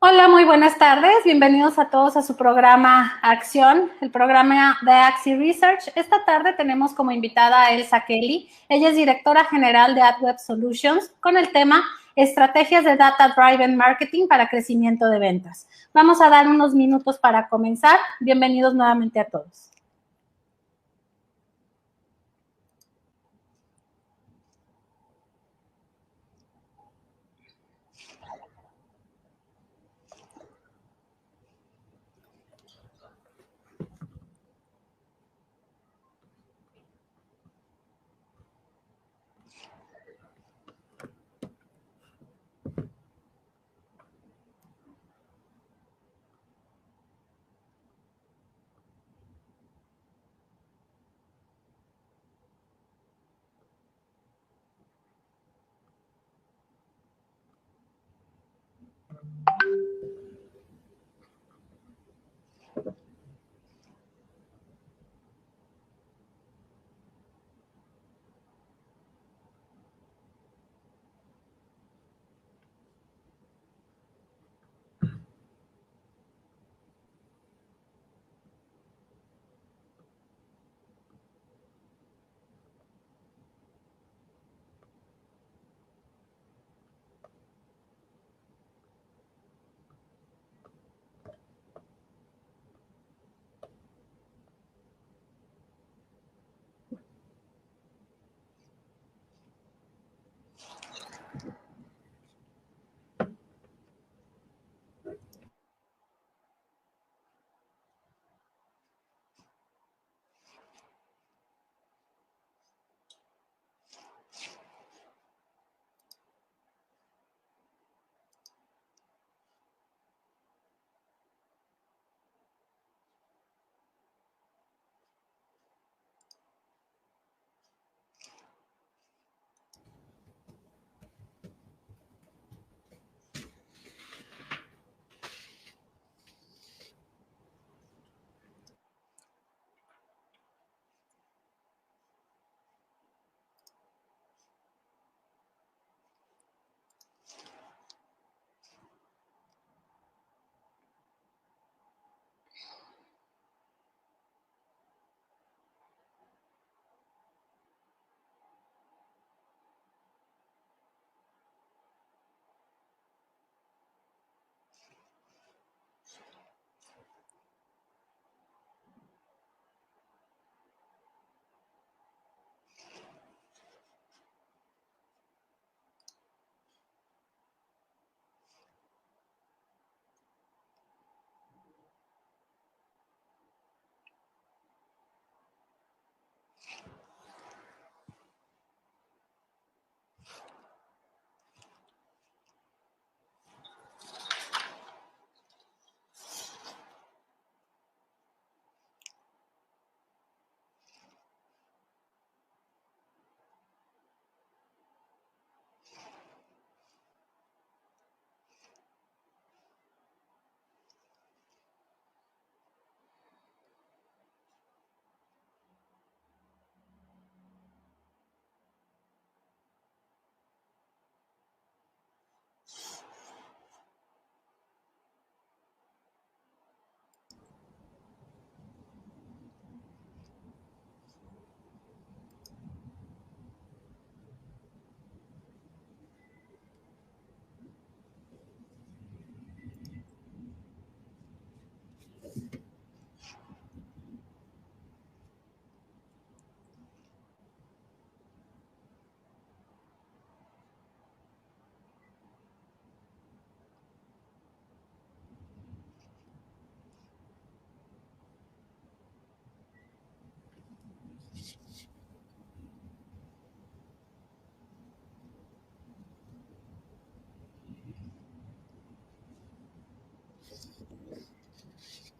Hola, muy buenas tardes. Bienvenidos a todos a su programa Acción, el programa de Axi Research. Esta tarde tenemos como invitada a Elsa Kelly. Ella es directora general de AdWeb Solutions con el tema Estrategias de Data Driven Marketing para crecimiento de ventas. Vamos a dar unos minutos para comenzar. Bienvenidos nuevamente a todos.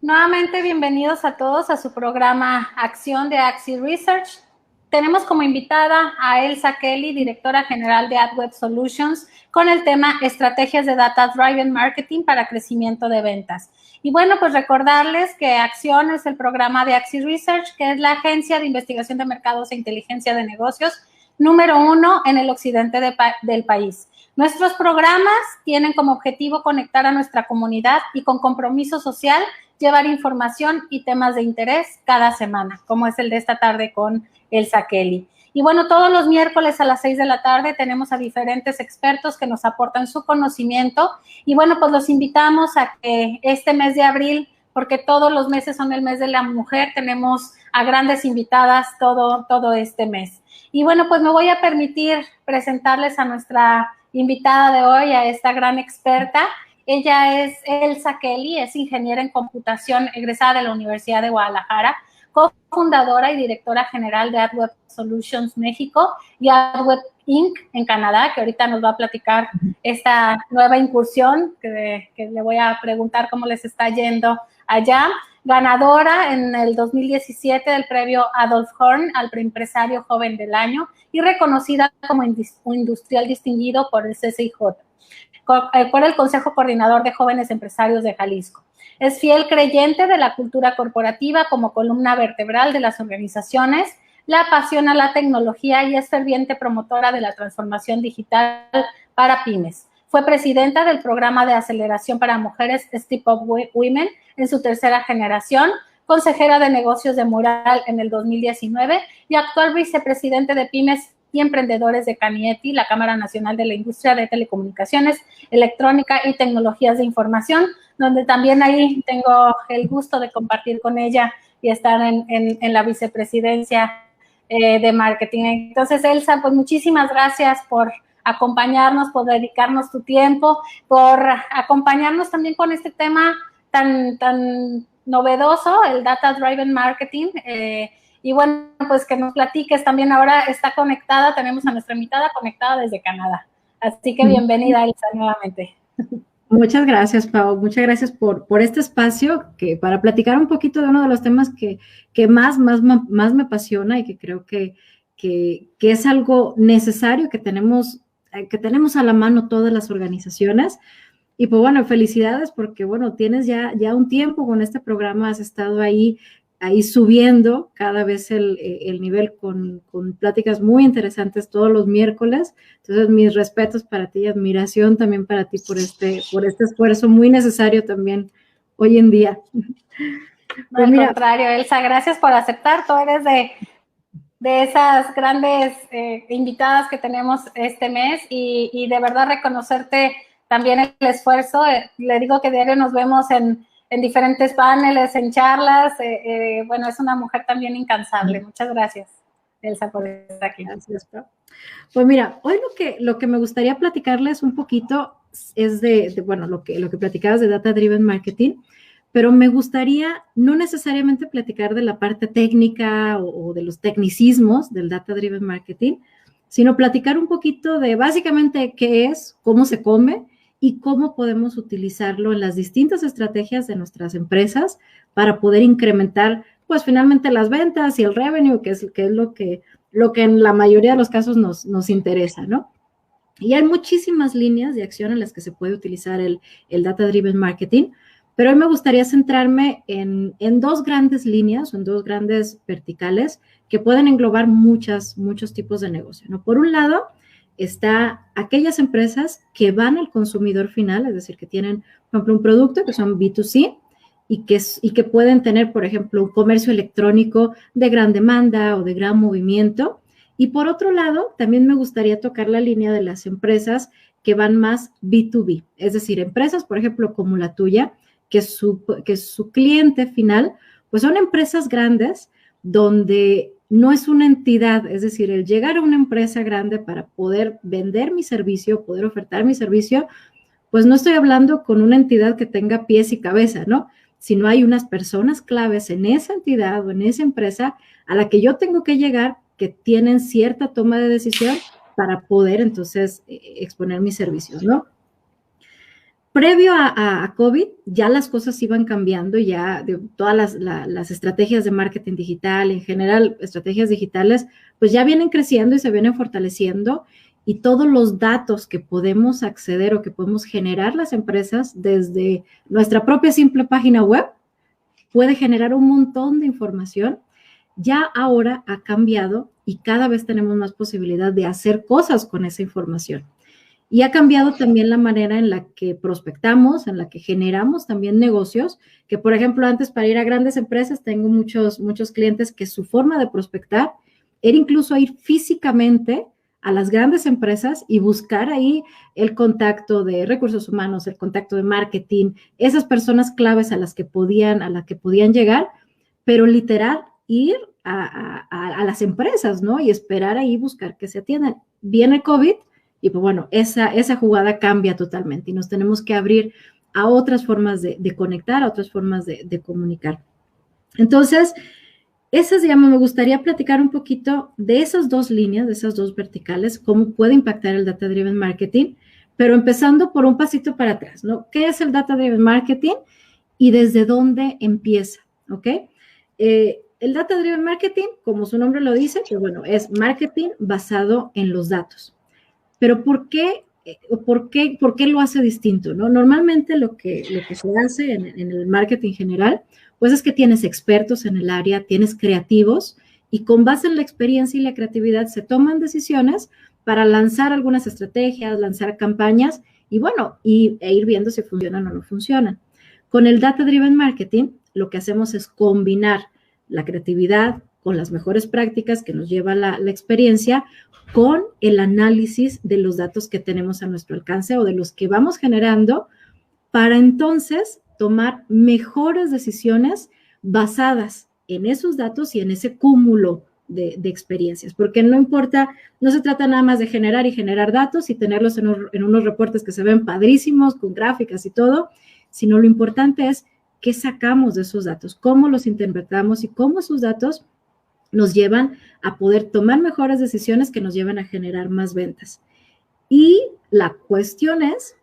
Nuevamente, bienvenidos a todos a su programa Acción de Axi Research. Tenemos como invitada a Elsa Kelly, directora general de AdWeb Solutions, con el tema Estrategias de Data Driven Marketing para crecimiento de ventas. Y bueno, pues recordarles que Acción es el programa de Axi Research, que es la agencia de investigación de mercados e inteligencia de negocios número 1 en el occidente del país. Nuestros programas tienen como objetivo conectar a nuestra comunidad y con compromiso social llevar información y temas de interés cada semana, como es el de esta tarde con Elsa Kelly. Y bueno, todos los miércoles a las 6 de la tarde tenemos a diferentes expertos que nos aportan su conocimiento. Y bueno, pues los invitamos a que este mes de abril, porque todos los meses son el mes de la mujer, tenemos a grandes invitadas todo este mes. Y bueno, pues me voy a permitir presentarles a nuestra invitada de hoy, a esta gran experta. Ella es Elsa Kelly, es ingeniera en computación egresada de la Universidad de Guadalajara, cofundadora y directora general de AdWeb Solutions México y AdWeb Inc. en Canadá, que ahorita nos va a platicar esta nueva incursión, que le voy a preguntar cómo les está yendo allá. Ganadora en el 2017 del premio Adolf Horn al Preempresario Joven del Año y reconocida como industrial distinguido por el CCIJ, por el Consejo Coordinador de Jóvenes Empresarios de Jalisco. Es fiel creyente de la cultura corporativa como columna vertebral de las organizaciones, la apasiona la tecnología y es ferviente promotora de la transformación digital para pymes. Fue presidenta del programa de aceleración para mujeres Step Up Women en su tercera generación, consejera de negocios de Mural en el 2019 y actual vicepresidente de pymes y emprendedores de Canieti, la Cámara Nacional de la Industria de Telecomunicaciones, Electrónica y Tecnologías de Información, donde también ahí tengo el gusto de compartir con ella y estar en la vicepresidencia de marketing. Entonces, Elsa, pues muchísimas gracias por acompañarnos, por dedicarnos tu tiempo, por acompañarnos también con este tema tan novedoso, el Data Driven Marketing. Y bueno, pues que nos platiques también. Ahora está conectada, tenemos a nuestra invitada conectada desde Canadá. Así que bienvenida, Elsa, nuevamente. Muchas gracias, Pau. Muchas gracias por este espacio para platicar un poquito de uno de los temas que más me apasiona y que creo que es algo necesario que tenemos a la mano todas las organizaciones. Y pues bueno, felicidades porque bueno, tienes ya un tiempo con este programa, has estado ahí subiendo cada vez el nivel con pláticas muy interesantes todos los miércoles. Entonces, mis respetos para ti y admiración también para ti por este esfuerzo muy necesario también hoy en día. Pues al contrario, Elsa, gracias por aceptar. Tú eres de esas grandes invitadas que tenemos este mes y de verdad reconocerte también el esfuerzo. Le digo que diario nos vemos en diferentes paneles, en charlas. Bueno, es una mujer también incansable. Muchas gracias, Elsa, por estar aquí. Gracias, Pau. Pues mira, hoy lo que me gustaría platicarles un poquito es bueno, lo que platicabas de Data Driven Marketing, pero me gustaría no necesariamente platicar de la parte técnica o de los tecnicismos del Data Driven Marketing, sino platicar un poquito de básicamente qué es, cómo se come, y cómo podemos utilizarlo en las distintas estrategias de nuestras empresas para poder incrementar, pues, finalmente las ventas y el revenue, que es lo que en la mayoría de los casos nos interesa, ¿no? Y hay muchísimas líneas de acción en las que se puede utilizar el Data Driven Marketing, pero hoy me gustaría centrarme en dos grandes líneas, en dos grandes verticales que pueden englobar muchos tipos de negocio, ¿no? Por un lado, está aquellas empresas que van al consumidor final, es decir, que tienen, por ejemplo, un producto que son B2C y que pueden tener, por ejemplo, un comercio electrónico de gran demanda o de gran movimiento. Y por otro lado, también me gustaría tocar la línea de las empresas que van más B2B, es decir, empresas, por ejemplo, como la tuya, que su cliente final, pues son empresas grandes donde no es una entidad, es decir, el llegar a una empresa grande para poder vender mi servicio, poder ofertar mi servicio, pues no estoy hablando con una entidad que tenga pies y cabeza, ¿no? Sino hay unas personas claves en esa entidad o en esa empresa a la que yo tengo que llegar, que tienen cierta toma de decisión para poder entonces exponer mis servicios, ¿no? Previo a COVID, ya las cosas iban cambiando, ya todas las estrategias de marketing digital, en general, estrategias digitales, pues ya vienen creciendo y se vienen fortaleciendo, y todos los datos que podemos acceder o que podemos generar las empresas desde nuestra propia simple página web puede generar un montón de información ya ahora ha cambiado y cada vez tenemos más posibilidad de hacer cosas con esa información. Y ha cambiado también la manera en la que prospectamos, en la que generamos también negocios, que por ejemplo antes para ir a grandes empresas tengo muchos clientes que su forma de prospectar era incluso ir físicamente a las grandes empresas y buscar ahí el contacto de recursos humanos, el contacto de marketing, esas personas claves a las que podían llegar, pero literal ir a las empresas, ¿no? Y esperar ahí buscar que se atiendan. Viene el COVID y pues bueno, esa jugada cambia totalmente y nos tenemos que abrir a otras formas de conectar, a otras formas de comunicar. Entonces, me gustaría platicar un poquito de esas dos líneas, de esas dos verticales, cómo puede impactar el Data Driven Marketing, pero empezando por un pasito para atrás, ¿no? ¿Qué es el Data Driven Marketing y desde dónde empieza? ¿Ok? El Data Driven Marketing, como su nombre lo dice, pues bueno, es marketing basado en los datos. Pero ¿por qué lo hace distinto? ¿No? Normalmente lo que se hace en el marketing general, pues es que tienes expertos en el área, tienes creativos y con base en la experiencia y la creatividad se toman decisiones para lanzar algunas estrategias, lanzar campañas y bueno, e ir viendo si funcionan o no funcionan. Con el Data Driven Marketing, lo que hacemos es combinar la creatividad con las mejores prácticas que nos lleva la experiencia, con el análisis de los datos que tenemos a nuestro alcance o de los que vamos generando para entonces tomar mejores decisiones basadas en esos datos y en ese cúmulo de experiencias, porque no importa, no se trata nada más de generar y generar datos y tenerlos en unos reportes que se ven padrísimos, con gráficas y todo, sino lo importante es qué sacamos de esos datos, cómo los interpretamos y cómo esos datos nos llevan a poder tomar mejores decisiones que nos llevan a generar más ventas. Y la cuestión es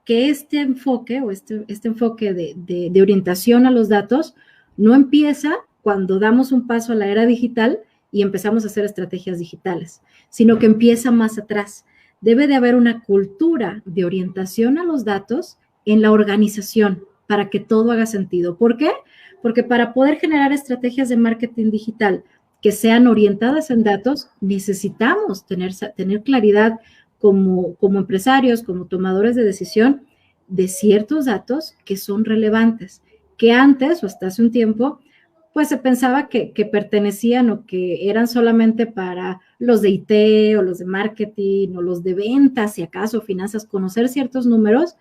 que este enfoque o este enfoque de orientación a los datos no empieza cuando damos un paso a la era digital y empezamos a hacer estrategias digitales, sino que empieza más atrás. Debe de haber una cultura de orientación a los datos en la organización para que todo haga sentido. ¿Por qué? Porque para poder generar estrategias de marketing digital que sean orientadas en datos, necesitamos tener claridad como empresarios, como tomadores de decisión, de ciertos datos que son relevantes, que antes o hasta hace un tiempo, pues se pensaba que pertenecían o que eran solamente para los de IT o los de marketing o los de ventas, si acaso finanzas, conocer ciertos números,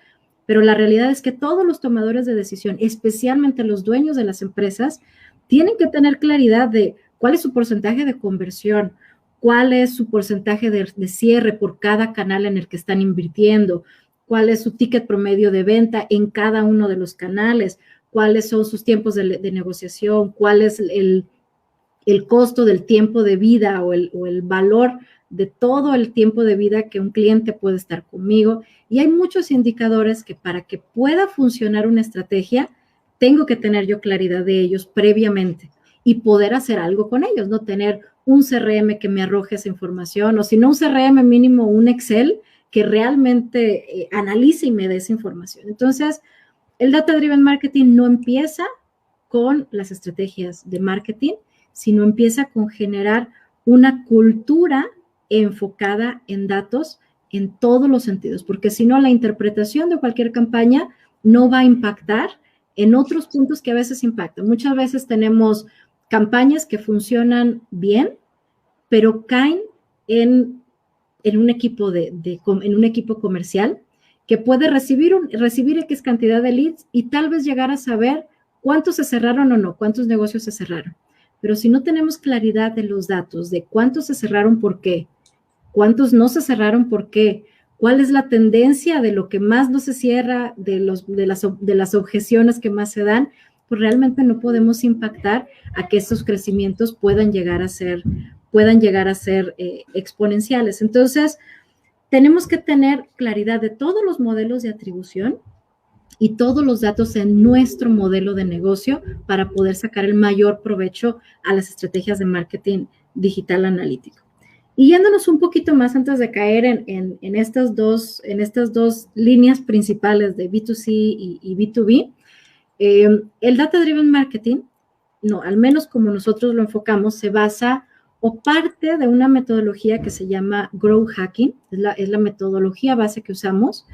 pero la realidad es que todos los tomadores de decisión, especialmente los dueños de las empresas, tienen que tener claridad de cuál es su porcentaje de conversión, cuál es su porcentaje de cierre por cada canal en el que están invirtiendo, cuál es su ticket promedio de venta en cada uno de los canales, cuáles son sus tiempos de negociación, cuál es el costo del tiempo de vida o el valor de todo el tiempo de vida que un cliente puede estar conmigo. Y hay muchos indicadores que para que pueda funcionar una estrategia, tengo que tener yo claridad de ellos previamente y poder hacer algo con ellos, no tener un CRM que me arroje esa información o si no un CRM mínimo un Excel que realmente analice y me dé esa información. Entonces, el Data Driven Marketing no empieza con las estrategias de marketing, sino empieza con generar una cultura enfocada en datos en todos los sentidos, porque si no, la interpretación de cualquier campaña no va a impactar en otros puntos que a veces impactan. Muchas veces tenemos campañas que funcionan bien, pero caen en un equipo en un equipo comercial que puede recibir X cantidad de leads y tal vez llegar a saber cuántos se cerraron o no, cuántos negocios se cerraron. Pero si no tenemos claridad de los datos, de cuántos se cerraron, por qué, cuántos no se cerraron, por qué, cuál es la tendencia de lo que más no se cierra, de las objeciones que más se dan, pues realmente no podemos impactar a que estos crecimientos puedan llegar a ser exponenciales. Entonces, tenemos que tener claridad de todos los modelos de atribución y todos los datos en nuestro modelo de negocio para poder sacar el mayor provecho a las estrategias de marketing digital analítico. Y yéndonos un poquito más antes de caer en estas dos líneas principales de B2C y B2B, el Data Driven Marketing no, al menos como nosotros lo enfocamos, se basa o parte de una metodología que se llama Growth Hacking, es la metodología base que usamos,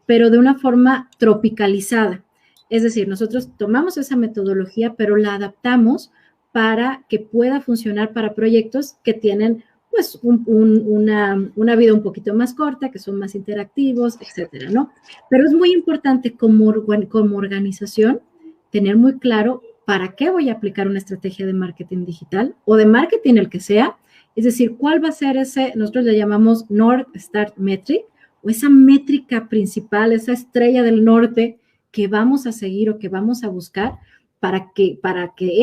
pero de una forma tropicalizada. Es decir, nosotros tomamos esa metodología, pero la adaptamos para que pueda funcionar para proyectos que tienen pues una vida un poquito más corta, que son más interactivos, etcétera, ¿no? Pero es muy importante como organización tener muy claro para qué voy a aplicar una estrategia de marketing digital o de marketing el que sea, es decir, cuál va a ser ese, nosotros le llamamos North Star Metric, o esa métrica principal, esa estrella del norte que vamos a seguir o que vamos a buscar para que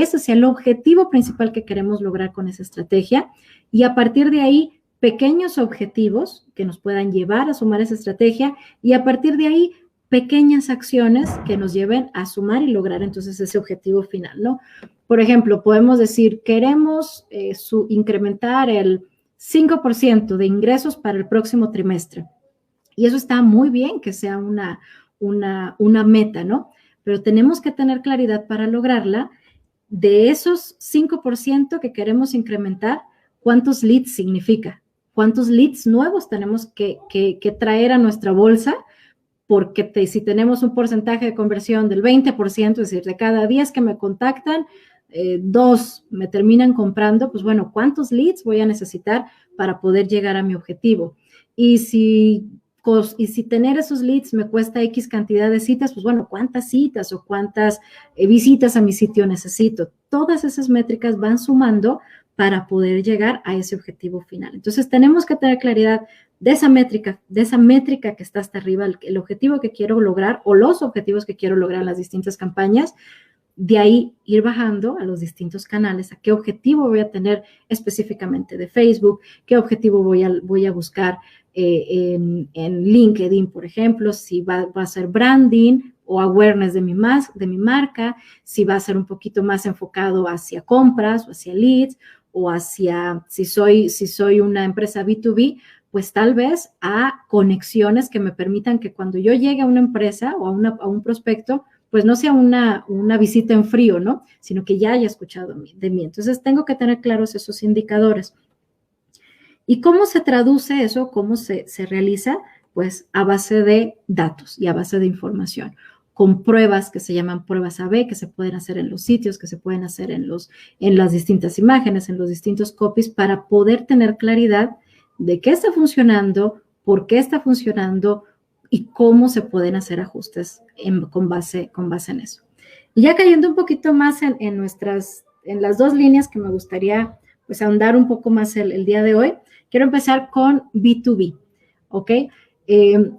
ese sea el objetivo principal que queremos lograr con esa estrategia. Y a partir de ahí, pequeños objetivos que nos puedan llevar a sumar esa estrategia y a partir de ahí, pequeñas acciones que nos lleven a sumar y lograr entonces ese objetivo final, ¿no? Por ejemplo, podemos decir, queremos incrementar el 5% de ingresos para el próximo trimestre. Y eso está muy bien que sea una meta, ¿no? Pero tenemos que tener claridad para lograrla de esos 5% que queremos incrementar, ¿cuántos leads significa? ¿Cuántos leads nuevos tenemos que traer a nuestra bolsa? Porque si tenemos un porcentaje de conversión del 20%, es decir, de cada 10 que me contactan, 2 me terminan comprando, pues bueno, ¿cuántos leads voy a necesitar para poder llegar a mi objetivo? Y si tener esos leads me cuesta X cantidad de citas, pues bueno, ¿cuántas citas o cuántas visitas a mi sitio necesito? Todas esas métricas van sumando para poder llegar a ese objetivo final. Entonces, tenemos que tener claridad de esa métrica que está hasta arriba, el objetivo que quiero lograr o los objetivos que quiero lograr en las distintas campañas. De ahí ir bajando a los distintos canales, a qué objetivo voy a tener específicamente de Facebook, qué objetivo voy a buscar en LinkedIn, por ejemplo, si va a ser branding o awareness de mi marca, si va a ser un poquito más enfocado hacia compras o hacia leads o hacia, si soy una empresa B2B, pues tal vez a conexiones que me permitan que cuando yo llegue a una empresa o a un prospecto, pues no sea una visita en frío, ¿no? Sino que ya haya escuchado de mí. Entonces, tengo que tener claros esos indicadores. ¿Y cómo se traduce eso? ¿Cómo se realiza? Pues a base de datos y a base de información, con pruebas que se llaman pruebas A/B, que se pueden hacer en los sitios, que se pueden hacer en las distintas imágenes, en los distintos copies, para poder tener claridad de qué está funcionando, por qué está funcionando, y cómo se pueden hacer ajustes con base en eso. Y ya cayendo un poquito más en las dos líneas que me gustaría pues ahondar un poco más el día de hoy, quiero empezar con B2B, ¿ok?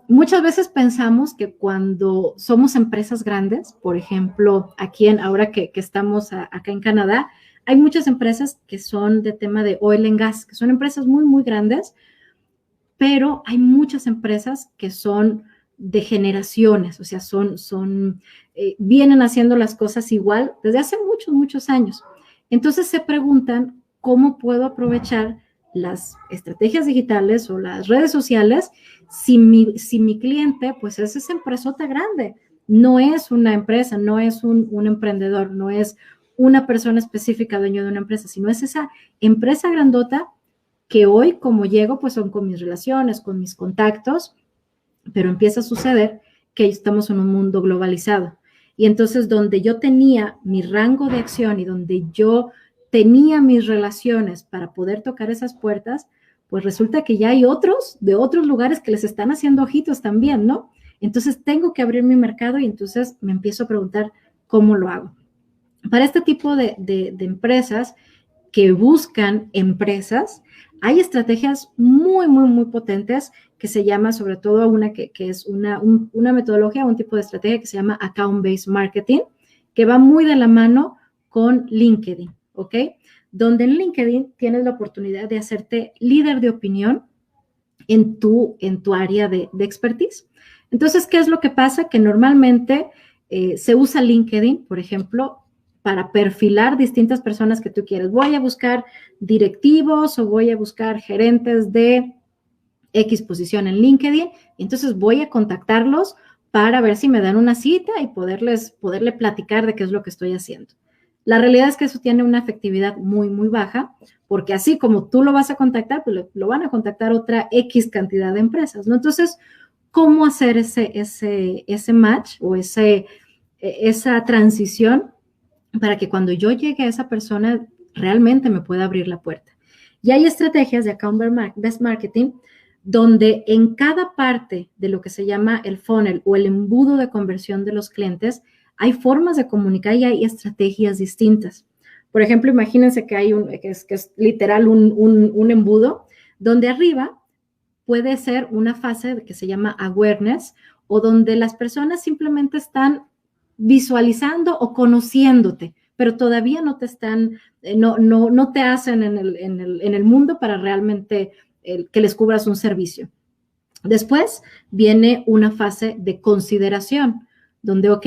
Muchas veces pensamos que cuando somos empresas grandes, por ejemplo, ahora que estamos acá en Canadá, hay muchas empresas que son de tema de oil and gas, que son empresas muy, muy grandes, pero hay muchas empresas que son de generaciones, o sea, vienen haciendo las cosas igual desde hace muchos, muchos años. Entonces se preguntan cómo puedo aprovechar las estrategias digitales o las redes sociales si mi cliente, pues es esa empresota grande, no es una empresa, no es un emprendedor, no es una persona específica dueño de una empresa, sino es esa empresa grandota que hoy, como llego, pues son con mis relaciones, con mis contactos, pero empieza a suceder que estamos en un mundo globalizado. Y entonces, donde yo tenía mi rango de acción y donde yo tenía mis relaciones para poder tocar esas puertas, pues resulta que ya hay otros de otros lugares que les están haciendo ojitos también, ¿no? Entonces, tengo que abrir mi mercado y entonces me empiezo a preguntar cómo lo hago. Para este tipo de empresas que buscan empresas, hay estrategias muy, muy, muy potentes que se llama, sobre todo una que es una metodología, un tipo de estrategia que se llama Account-Based Marketing, que va muy de la mano con LinkedIn, ¿ok? Donde en LinkedIn tienes la oportunidad de hacerte líder de opinión en tu área de expertise. Entonces, ¿qué es lo que pasa? Que normalmente se usa LinkedIn, por ejemplo, para perfilar distintas personas que tú quieres. Voy a buscar directivos o voy a buscar gerentes de X posición en LinkedIn, y entonces voy a contactarlos para ver si me dan una cita y poderle platicar de qué es lo que estoy haciendo. La realidad es que eso tiene una efectividad muy, muy baja, porque así como tú lo vas a contactar, pues lo van a contactar otra X cantidad de empresas, ¿no? Entonces, ¿cómo hacer ese match o esa transición para que cuando yo llegue a esa persona realmente me pueda abrir la puerta? Y hay estrategias de Account Based Marketing donde en cada parte de lo que se llama el funnel o el embudo de conversión de los clientes, hay formas de comunicar y hay estrategias distintas. Por ejemplo, imagínense que hay que es literal un embudo donde arriba puede ser una fase que se llama awareness o donde las personas simplemente están visualizando o conociéndote, pero todavía no te están, no te hacen en el mundo para realmente que les cubras un servicio. Después viene una fase de consideración, donde, ok,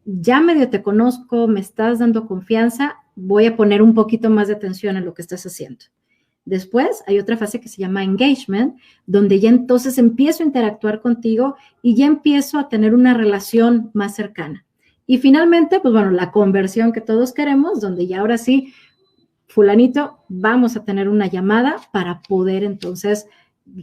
ya medio te conozco, me estás dando confianza, voy a poner un poquito más de atención en lo que estás haciendo. Después hay otra fase que se llama engagement, donde ya entonces empiezo a interactuar contigo y ya empiezo a tener una relación más cercana. Y finalmente, pues bueno, la conversión que todos queremos, donde ya ahora sí, fulanito, vamos a tener una llamada para poder entonces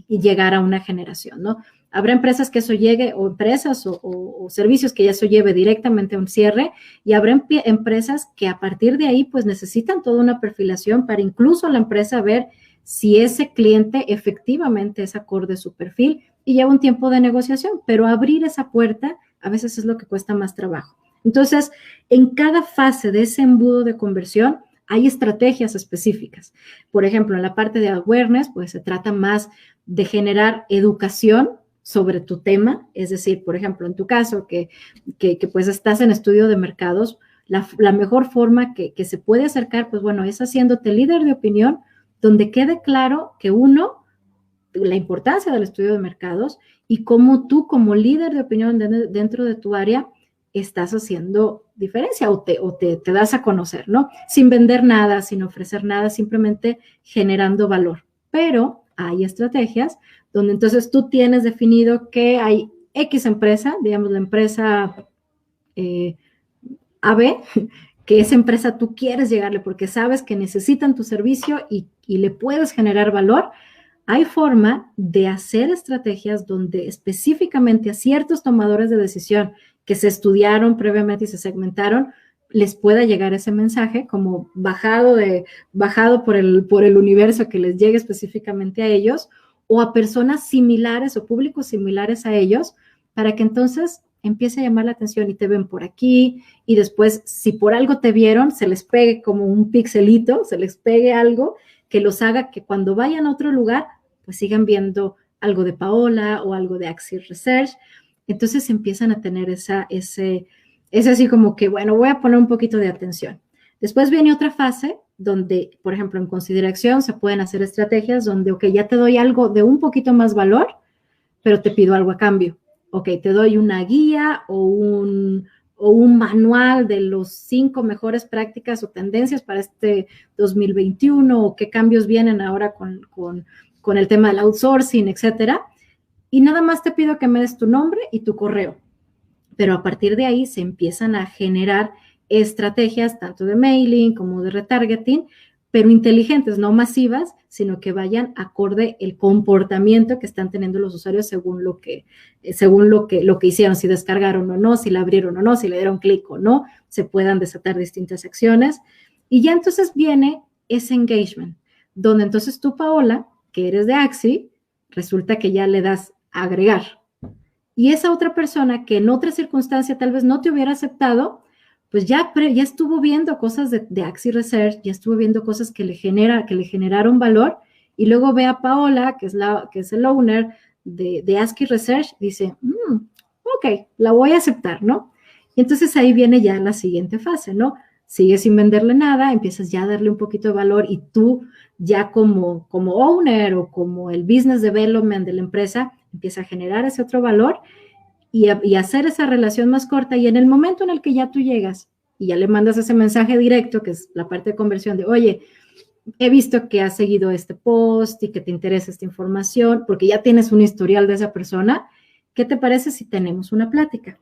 llegar a una generación, ¿no? Habrá empresas que eso llegue, o empresas o servicios que ya eso lleve directamente a un cierre, y habrá empresas que a partir de ahí pues necesitan toda una perfilación para incluso la empresa ver si ese cliente efectivamente es acorde a su perfil y lleva un tiempo de negociación, pero abrir esa puerta a veces es lo que cuesta más trabajo. Entonces, en cada fase de ese embudo de conversión hay estrategias específicas. Por ejemplo, en la parte de awareness, pues se trata más de generar educación sobre tu tema, es decir, por ejemplo, en tu caso, que pues estás en estudio de mercados, la mejor forma que se puede acercar, pues bueno, es haciéndote líder de opinión, donde quede claro que uno, la importancia del estudio de mercados y cómo tú como líder de opinión dentro de tu área estás haciendo diferencia o te das a conocer, ¿no? Sin vender nada, sin ofrecer nada, simplemente generando valor. Pero hay estrategias donde entonces tú tienes definido que hay X empresa, digamos la empresa AB, que esa empresa tú quieres llegarle porque sabes que necesitan tu servicio y le puedes generar valor. Hay forma de hacer estrategias donde específicamente a ciertos tomadores de decisión que se estudiaron previamente y se segmentaron, les pueda llegar ese mensaje como bajado por el universo, que les llegue específicamente a ellos o a personas similares o públicos similares a ellos, para que entonces empiece a llamar la atención y te ven por aquí y después, si por algo te vieron, se les pegue como un pixelito, se les pegue algo que los haga que cuando vayan a otro lugar, pues sigan viendo algo de Paola o algo de Axis Research. Entonces empiezan a tener ese así como que, bueno, voy a poner un poquito de atención. Después viene otra fase donde, por ejemplo, en consideración se pueden hacer estrategias donde, ok, ya te doy algo de un poquito más valor, pero te pido algo a cambio. Ok, te doy una guía o un manual de los 5 mejores prácticas o tendencias para este 2021 o qué cambios vienen ahora con el tema del outsourcing, etcétera. Y nada más te pido que me des tu nombre y tu correo. Pero a partir de ahí se empiezan a generar estrategias tanto de mailing como de retargeting, pero inteligentes, no masivas, sino que vayan acorde el comportamiento que están teniendo los usuarios según lo que hicieron, si descargaron o no, si la abrieron o no, si le dieron clic o no, se puedan desatar distintas acciones. Y ya entonces viene ese engagement, donde entonces tú, Paola, que eres de Axi, resulta que ya le das a agregar. Y esa otra persona que en otra circunstancia tal vez no te hubiera aceptado, pues ya estuvo viendo cosas de Axi Research, ya estuvo viendo cosas que le generaron valor, y luego ve a Paola, que es el owner de Axi Research, dice, ok, la voy a aceptar, ¿no? Y entonces ahí viene ya la siguiente fase, ¿no? Sigues sin venderle nada, empiezas ya a darle un poquito de valor y tú ya como owner o como el business development de la empresa, empieza a generar ese otro valor y hacer esa relación más corta. Y en el momento en el que ya tú llegas y ya le mandas ese mensaje directo, que es la parte de conversión de, oye, he visto que has seguido este post y que te interesa esta información, porque ya tienes un historial de esa persona, ¿qué te parece si tenemos una plática?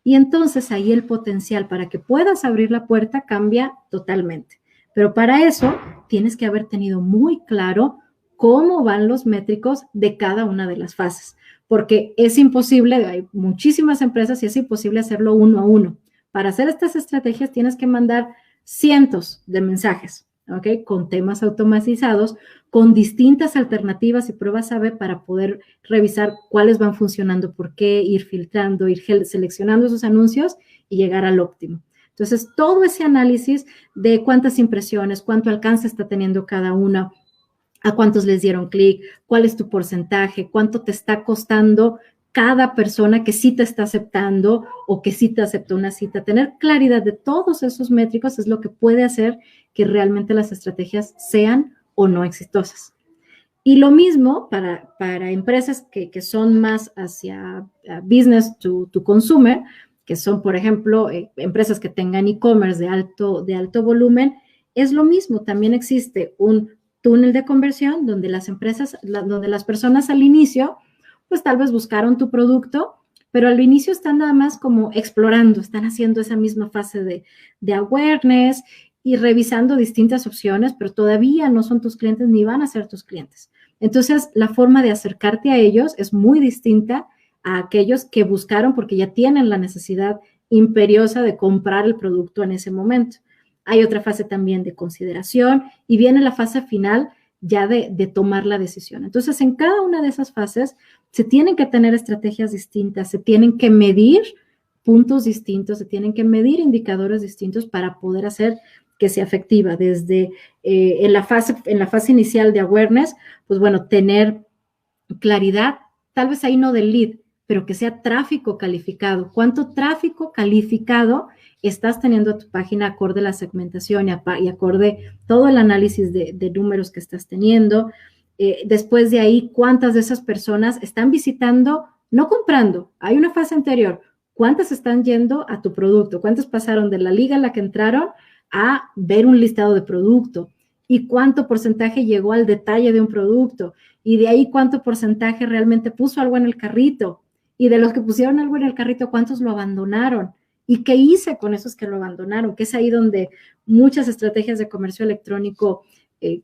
Y entonces ahí el potencial para que puedas abrir la puerta cambia totalmente. Pero para eso tienes que haber tenido muy claro cómo van los métricos de cada una de las fases, porque es imposible, hay muchísimas empresas y es imposible hacerlo uno a uno. Para hacer estas estrategias tienes que mandar cientos de mensajes, ¿ok? Con temas automatizados, con distintas alternativas y pruebas A/B para poder revisar cuáles van funcionando, por qué, ir filtrando, ir seleccionando esos anuncios y llegar al óptimo. Entonces, todo ese análisis de cuántas impresiones, cuánto alcance está teniendo cada una, a cuántos les dieron clic, cuál es tu porcentaje, cuánto te está costando cada persona que sí te está aceptando o que sí te aceptó una cita. Tener claridad de todos esos métricos es lo que puede hacer que realmente las estrategias sean o no exitosas. Y lo mismo para empresas que son más hacia business to consumer, que son, por ejemplo, empresas que tengan e-commerce de alto volumen, es lo mismo. También existe un túnel de conversión donde donde las personas al inicio, pues tal vez buscaron tu producto, pero al inicio están nada más como explorando, están haciendo esa misma fase de awareness y revisando distintas opciones, pero todavía no son tus clientes ni van a ser tus clientes. Entonces, la forma de acercarte a ellos es muy distinta a aquellos que buscaron porque ya tienen la necesidad imperiosa de comprar el producto en ese momento. Hay otra fase también de consideración y viene la fase final ya de tomar la decisión. Entonces, en cada una de esas fases se tienen que tener estrategias distintas, se tienen que medir puntos distintos, se tienen que medir indicadores distintos para poder hacer que sea efectiva. Desde en la fase inicial de awareness, pues bueno, tener claridad, tal vez ahí no del lead, pero que sea tráfico calificado. ¿Cuánto tráfico calificado estás teniendo a tu página acorde a la segmentación y acorde todo el análisis de números que estás teniendo? Después de ahí, ¿cuántas de esas personas están visitando, no comprando? Hay una fase anterior. ¿Cuántas están yendo a tu producto? ¿Cuántas pasaron de la liga a la que entraron a ver un listado de producto? ¿Y cuánto porcentaje llegó al detalle de un producto? Y de ahí, ¿cuánto porcentaje realmente puso algo en el carrito? Y de los que pusieron algo en el carrito, ¿cuántos lo abandonaron? ¿Y qué hice con esos que lo abandonaron? Que es ahí donde muchas estrategias de comercio electrónico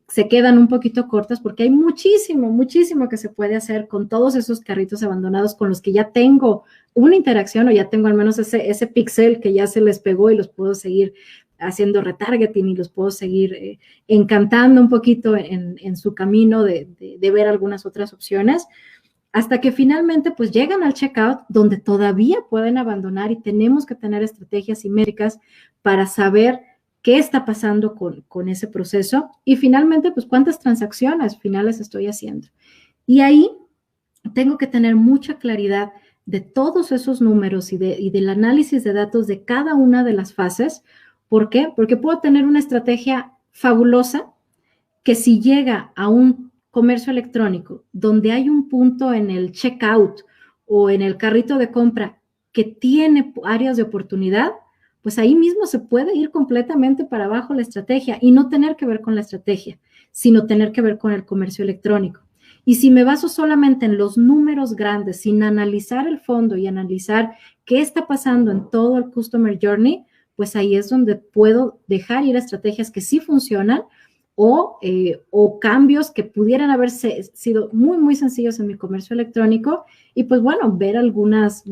se quedan un poquito cortas porque hay muchísimo, muchísimo que se puede hacer con todos esos carritos abandonados con los que ya tengo una interacción o ya tengo al menos ese pixel que ya se les pegó y los puedo seguir haciendo retargeting y los puedo seguir encantando un poquito en su camino de ver algunas otras opciones, hasta que finalmente pues llegan al checkout donde todavía pueden abandonar y tenemos que tener estrategias y métricas para saber qué está pasando con ese proceso y finalmente pues cuántas transacciones finales estoy haciendo. Y ahí tengo que tener mucha claridad de todos esos números y del análisis de datos de cada una de las fases. ¿Por qué? Porque puedo tener una estrategia fabulosa que si llega a un comercio electrónico donde hay un punto en el checkout o en el carrito de compra que tiene áreas de oportunidad, pues ahí mismo se puede ir completamente para abajo la estrategia y no tener que ver con la estrategia, sino tener que ver con el comercio electrónico. Y si me baso solamente en los números grandes, sin analizar el fondo y analizar qué está pasando en todo el Customer Journey, pues ahí es donde puedo dejar ir estrategias que sí funcionan o cambios que pudieran haber sido muy, muy sencillos en mi comercio electrónico y pues bueno, ver algunas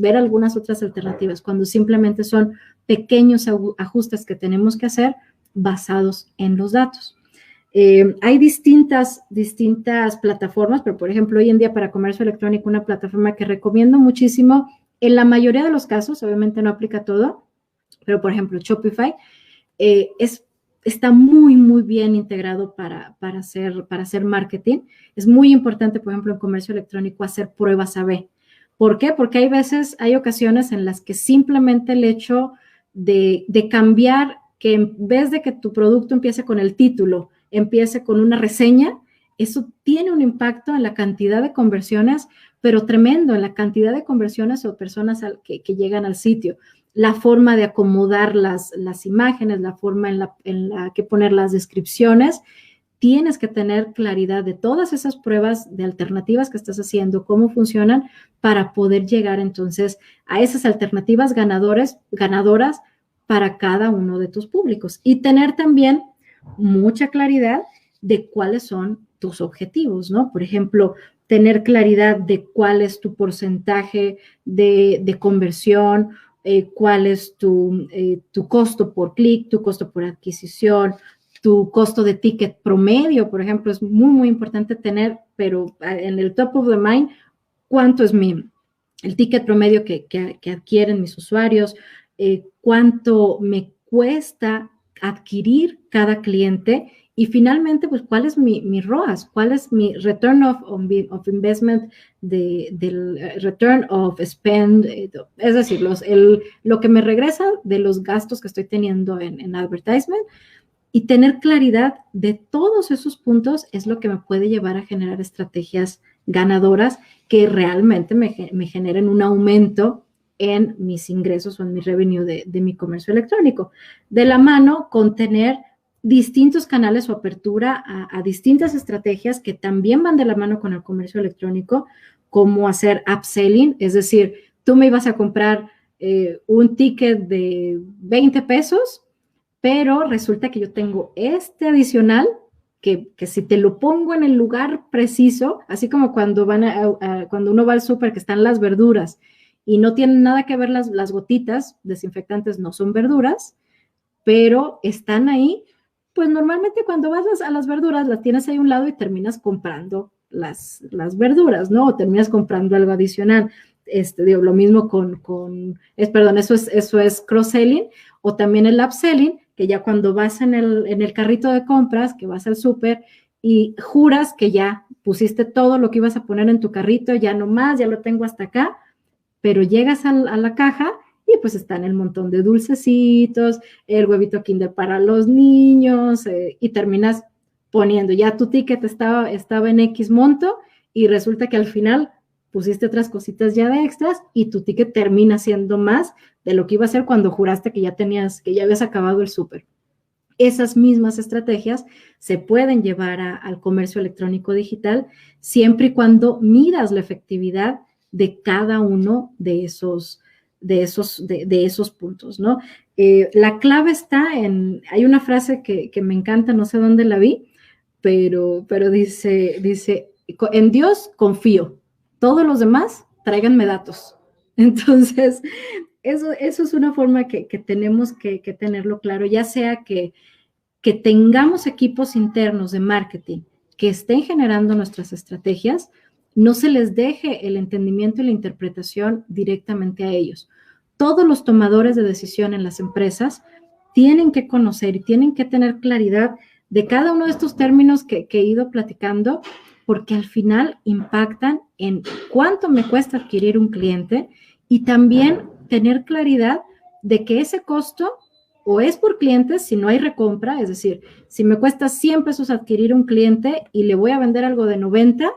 otras alternativas cuando simplemente son pequeños ajustes que tenemos que hacer basados en los datos. Hay distintas plataformas, pero por ejemplo, hoy en día para comercio electrónico, una plataforma que recomiendo muchísimo, en la mayoría de los casos, obviamente no aplica todo, pero por ejemplo, Shopify está muy, muy bien integrado para hacer marketing. Es muy importante, por ejemplo, en comercio electrónico, hacer pruebas A/B. ¿Por qué? Porque hay ocasiones en las que simplemente el hecho de cambiar, que en vez de que tu producto empiece con el título, empiece con una reseña, eso tiene un impacto en la cantidad de conversiones, pero tremendo, en la cantidad de conversiones o personas que llegan al sitio. La forma de acomodar las imágenes, la forma en la que poner las descripciones, tienes que tener claridad de todas esas pruebas de alternativas que estás haciendo, cómo funcionan, para poder llegar entonces a esas alternativas ganadoras para cada uno de tus públicos. Y tener también mucha claridad de cuáles son tus objetivos, ¿no? Por ejemplo, tener claridad de cuál es tu porcentaje de conversión, cuál es tu costo por clic, tu costo por adquisición, tu costo de ticket promedio, por ejemplo, es muy, muy importante tener, pero en el top of the mind, cuánto es el ticket promedio que adquieren mis usuarios, cuánto me cuesta adquirir cada cliente y finalmente, pues, cuál es mi ROAS, cuál es mi return of investment, del return of spend, es decir, lo que me regresa de los gastos que estoy teniendo en advertisement. Y tener claridad de todos esos puntos es lo que me puede llevar a generar estrategias ganadoras que realmente me generen un aumento en mis ingresos o en mi revenue de mi comercio electrónico. De la mano con tener distintos canales o apertura a distintas estrategias que también van de la mano con el comercio electrónico, como hacer upselling, es decir, tú me ibas a comprar un ticket de 20 pesos, pero resulta que yo tengo este adicional que si te lo pongo en el lugar preciso, así como cuando cuando uno va al súper que están las verduras y no tienen nada que ver las gotitas desinfectantes, no son verduras, pero están ahí, pues normalmente cuando vas a las verduras las tienes ahí a un lado y terminas comprando las verduras, ¿no? O terminas comprando algo adicional. Digo, lo mismo eso es cross-selling, o también el upselling, que ya cuando vas en el carrito de compras, que vas al súper y juras que ya pusiste todo lo que ibas a poner en tu carrito, ya no más, ya lo tengo hasta acá, pero llegas a la caja y pues están el montón de dulcecitos, el huevito Kinder para los niños, y terminas poniendo, ya tu ticket estaba en X monto y resulta que al final pusiste otras cositas ya de extras y tu ticket termina siendo más de lo que iba a ser cuando juraste que ya habías acabado el súper. Esas mismas estrategias se pueden llevar al comercio electrónico digital siempre y cuando midas la efectividad de cada uno de esos puntos, ¿no? La clave está hay una frase que me encanta, no sé dónde la vi, pero dice, en Dios confío, todos los demás tráiganme datos. Entonces, eso es una forma que tenemos que tenerlo claro, ya sea que tengamos equipos internos de marketing que estén generando nuestras estrategias, no se les deje el entendimiento y la interpretación directamente a ellos. Todos los tomadores de decisión en las empresas tienen que conocer y tienen que tener claridad de cada uno de estos términos que he ido platicando, porque al final impactan en cuánto me cuesta adquirir un cliente y también tener claridad de que ese costo o es por clientes si no hay recompra, es decir, si me cuesta 100 pesos adquirir un cliente y le voy a vender algo de 90,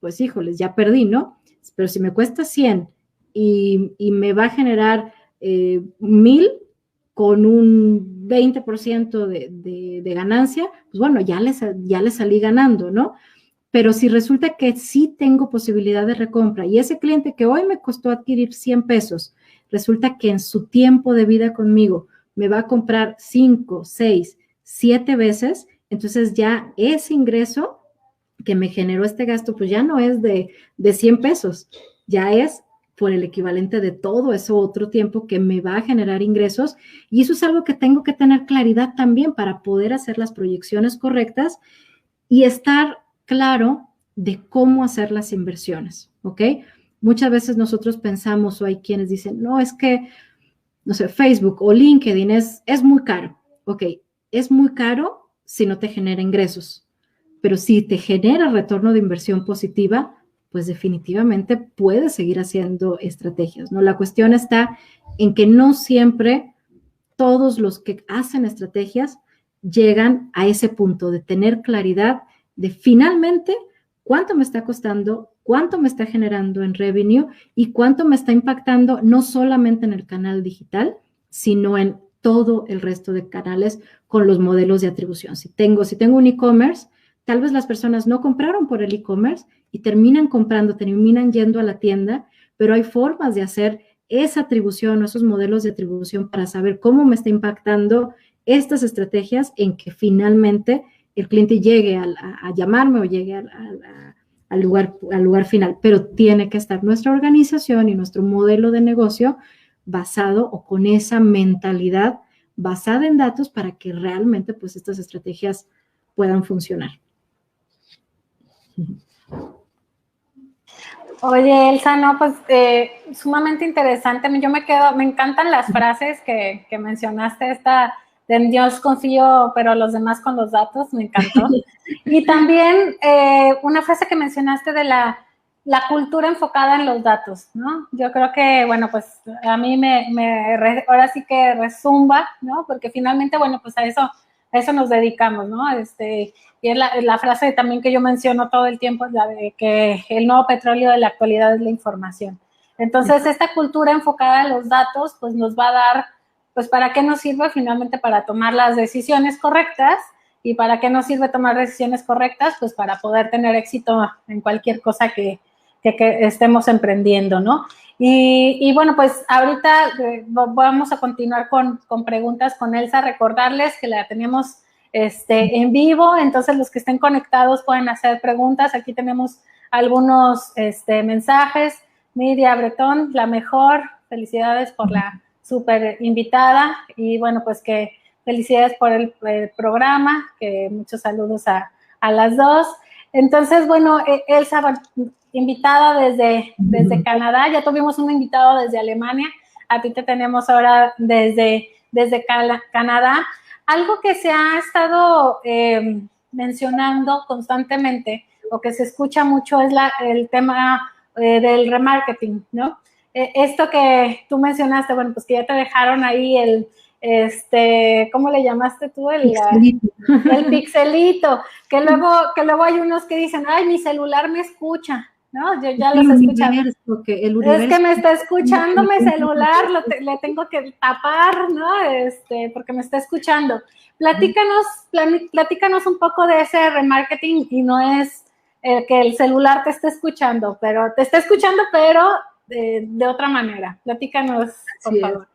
pues híjoles, ya perdí, ¿no? Pero si me cuesta 100 y me va a generar 1,000 con un 20% de ganancia, pues bueno, ya le salí ganando, ¿no? Pero si resulta que sí tengo posibilidad de recompra y ese cliente que hoy me costó adquirir 100 pesos, resulta que en su tiempo de vida conmigo me va a comprar 5, 6, 7 veces, entonces ya ese ingreso que me generó este gasto, pues ya no es de 100 pesos, ya es por el equivalente de todo ese otro tiempo que me va a generar ingresos. Y eso es algo que tengo que tener claridad también para poder hacer las proyecciones correctas y estar claro de cómo hacer las inversiones, ¿ok? Muchas veces nosotros pensamos, o hay quienes dicen, no, es que, no sé, Facebook o LinkedIn es muy caro. Ok, es muy caro si no te genera ingresos, pero si te genera retorno de inversión positiva, pues definitivamente puedes seguir haciendo estrategias, ¿no? La cuestión está en que no siempre todos los que hacen estrategias llegan a ese punto de tener claridad de finalmente cuánto me está costando, cuánto me está generando en revenue y cuánto me está impactando no solamente en el canal digital, sino en todo el resto de canales con los modelos de atribución. Si tengo un e-commerce, tal vez las personas no compraron por el e-commerce y terminan comprando, terminan yendo a la tienda, pero hay formas de hacer esa atribución o esos modelos de atribución para saber cómo me está impactando estas estrategias en que finalmente el cliente llegue a llamarme o llegue al lugar final. Pero tiene que estar nuestra organización y nuestro modelo de negocio basado o con esa mentalidad basada en datos para que realmente pues estas estrategias puedan funcionar. Oye, Elsa, no, pues sumamente interesante. Yo me encantan las frases que mencionaste, esta de en Dios confío, pero los demás con los datos, me encantó. Y también una frase que mencionaste de la cultura enfocada en los datos, ¿no? Yo creo que, bueno, pues a mí ahora sí que resumba, ¿no? Porque finalmente, bueno, pues a eso nos dedicamos, ¿no? Y es la frase también que yo menciono todo el tiempo, es la de que el nuevo petróleo de la actualidad es la información. Entonces, esta cultura enfocada en los datos, pues nos va a dar, pues, ¿para qué nos sirve? Finalmente, para tomar las decisiones correctas. ¿Y para qué nos sirve tomar decisiones correctas? Pues para poder tener éxito en cualquier cosa que estemos emprendiendo, ¿no? Y bueno, pues ahorita vamos a continuar con preguntas con Elsa. Recordarles que la tenemos en vivo, entonces los que estén conectados pueden hacer preguntas. Aquí tenemos algunos mensajes. Miriam Bretón, la mejor, felicidades por la súper invitada y bueno, pues que felicidades por el programa, que muchos saludos a las dos. Entonces, bueno, Elsa, invitada desde Canadá, ya tuvimos un invitado desde Alemania, a ti te tenemos ahora desde Canadá. Algo que se ha estado mencionando constantemente o que se escucha mucho es el tema del remarketing, ¿no? Esto que tú mencionaste, bueno, pues que ya te dejaron ahí ¿cómo le llamaste tú? El pixelito, que luego hay unos que dicen, ay, mi celular me escucha, ¿no? Yo ya los he escuchado. Es que me está escuchando mi celular, le tengo que tapar, ¿no? Porque me está escuchando. Platícanos un poco de ese remarketing y no es que el celular te esté escuchando, pero de otra manera. Platícanos, por favor.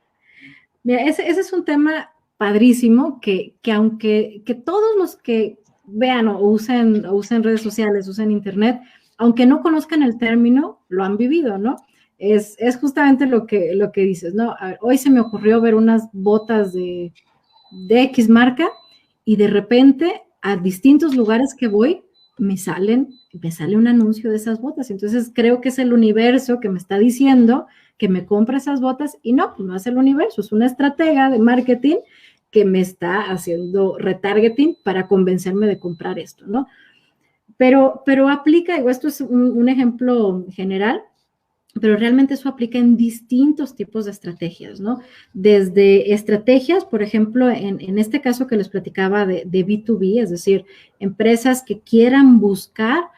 Mira, ese es un tema padrísimo que aunque todos los que vean o usen redes sociales, usen internet, aunque no conozcan el término, lo han vivido, ¿no? Es justamente lo que dices, ¿no? A ver, hoy se me ocurrió ver unas botas de X marca y de repente a distintos lugares que voy me sale un anuncio de esas botas. Entonces creo que es el universo que me está diciendo que me compre esas botas y no, pues no es el universo, es una estratega de marketing que me está haciendo retargeting para convencerme de comprar esto, ¿no? Pero aplica, digo, esto es un ejemplo general, pero realmente eso aplica en distintos tipos de estrategias, ¿no? Desde estrategias, por ejemplo, en este caso que les platicaba de B2B, es decir, empresas que quieran buscar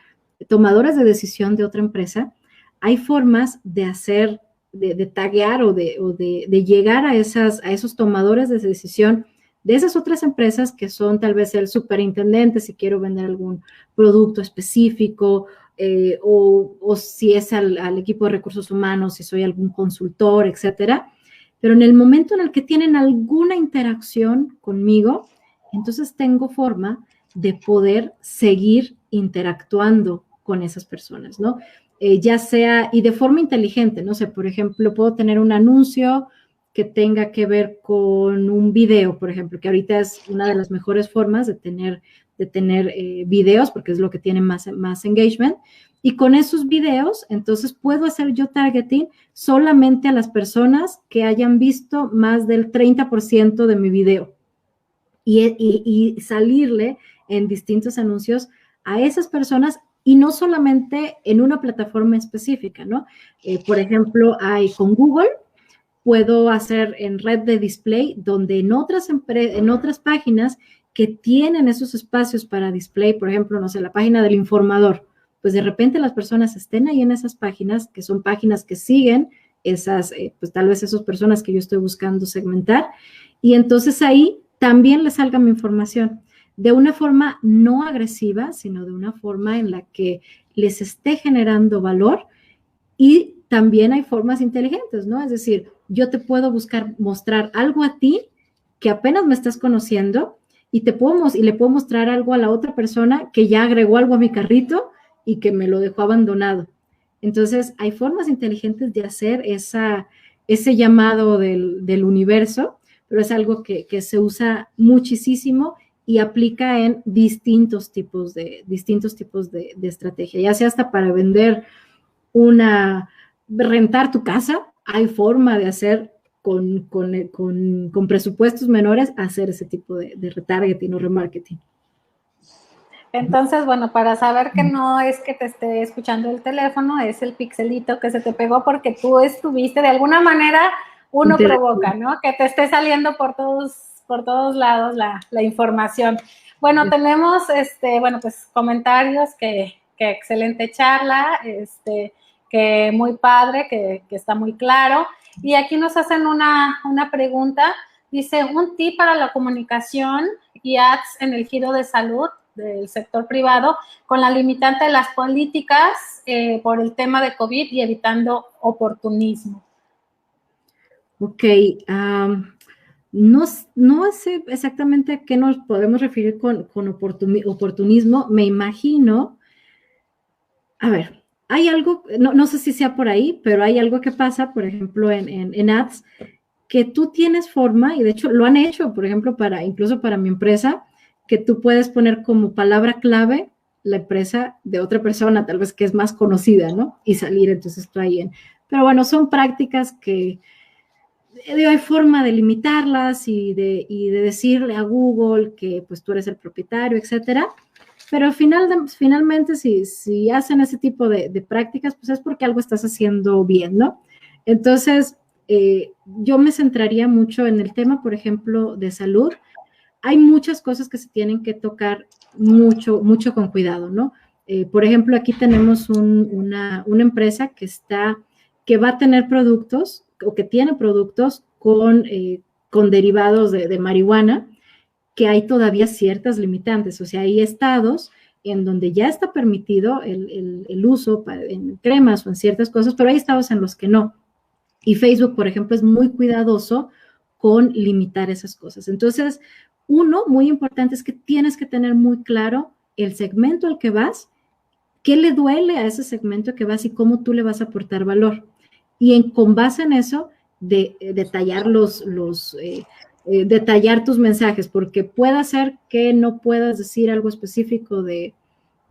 tomadores de decisión de otra empresa, hay formas de hacer, de taguear o de llegar a esos tomadores de decisión de esas otras empresas que son tal vez el superintendente si quiero vender algún producto específico, o si es al equipo de recursos humanos, si soy algún consultor, etcétera. Pero en el momento en el que tienen alguna interacción conmigo, entonces tengo forma de poder seguir interactuando con esas personas, ¿no? Ya sea, y de forma inteligente, no sé, por ejemplo, puedo tener un anuncio que tenga que ver con un video, por ejemplo, que ahorita es una de las mejores formas de tener videos, porque es lo que tiene más engagement, y con esos videos, entonces puedo hacer yo targeting solamente a las personas que hayan visto más del 30% de mi video, y salirle en distintos anuncios a esas personas, y no solamente en una plataforma específica, ¿no? Por ejemplo, con Google, puedo hacer en red de display, donde en otras páginas que tienen esos espacios para display, por ejemplo, no sé, la página del informador, pues de repente las personas estén ahí en esas páginas, que son páginas que siguen esas, pues tal vez esas personas que yo estoy buscando segmentar, y entonces ahí también les salga mi información. de una forma no agresiva, sino de una forma en la que les esté generando valor. Y también hay formas inteligentes, ¿no? Es decir, yo te puedo buscar mostrar algo a ti que apenas me estás conociendo y le puedo mostrar algo a la otra persona que ya agregó algo a mi carrito y que me lo dejó abandonado. Entonces, hay formas inteligentes de hacer ese llamado del universo, pero es algo que se usa muchísimo y aplica en distintos tipos de estrategia, ya sea hasta para vender rentar tu casa, hay forma de hacer con presupuestos menores, hacer ese tipo de retargeting o remarketing. Entonces, bueno, para saber que no es que te esté escuchando el teléfono, es el pixelito que se te pegó porque tú estuviste, de alguna manera, uno provoca, ¿no? Que te esté saliendo por todos lados la información. Bueno, tenemos, pues comentarios que excelente charla, que muy padre, que está muy claro. Y aquí nos hacen una pregunta. Dice, un tip para la comunicación y ads en el giro de salud del sector privado con la limitante de las políticas por el tema de COVID y evitando oportunismo. Ok, no sé exactamente a qué nos podemos referir con oportunismo. Me imagino, a ver, hay algo, no sé si sea por ahí, pero hay algo que pasa, por ejemplo, en ads, que tú tienes forma, y de hecho lo han hecho, por ejemplo, incluso para mi empresa, que tú puedes poner como palabra clave la empresa de otra persona, tal vez que es más conocida, ¿no? Y salir, entonces tú ahí Pero bueno, son prácticas que hay forma de limitarlas y de decirle a Google que pues tú eres el propietario, etcétera. Pero finalmente, si hacen ese tipo de prácticas, pues es porque algo estás haciendo bien, ¿no? Entonces, yo me centraría mucho en el tema, por ejemplo, de salud. Hay muchas cosas que se tienen que tocar mucho con cuidado, ¿no? Por ejemplo, aquí tenemos una empresa que va a tener productos o que tiene productos con derivados de marihuana, que hay todavía ciertas limitantes, o sea, hay estados en donde ya está permitido el uso en cremas o en ciertas cosas, pero hay estados en los que no. Y Facebook, por ejemplo, es muy cuidadoso con limitar esas cosas. Entonces, muy importante es que tienes que tener muy claro el segmento al que vas, qué le duele a ese segmento que vas y cómo tú le vas a aportar valor. Y con base en eso, detallar detallar tus mensajes, porque puede ser que no puedas decir algo específico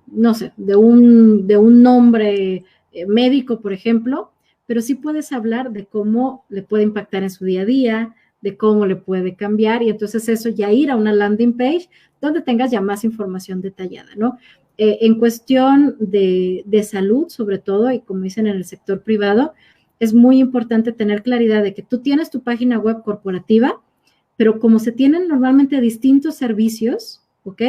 no sé, de un nombre médico, por ejemplo, pero sí puedes hablar de cómo le puede impactar en su día a día, de cómo le puede cambiar, y entonces eso ya ir a una landing page donde tengas ya más información detallada, ¿no? En cuestión de salud, sobre todo, y como dicen en el sector privado, es muy importante tener claridad de que tú tienes tu página web corporativa, pero como se tienen normalmente distintos servicios, ¿ok?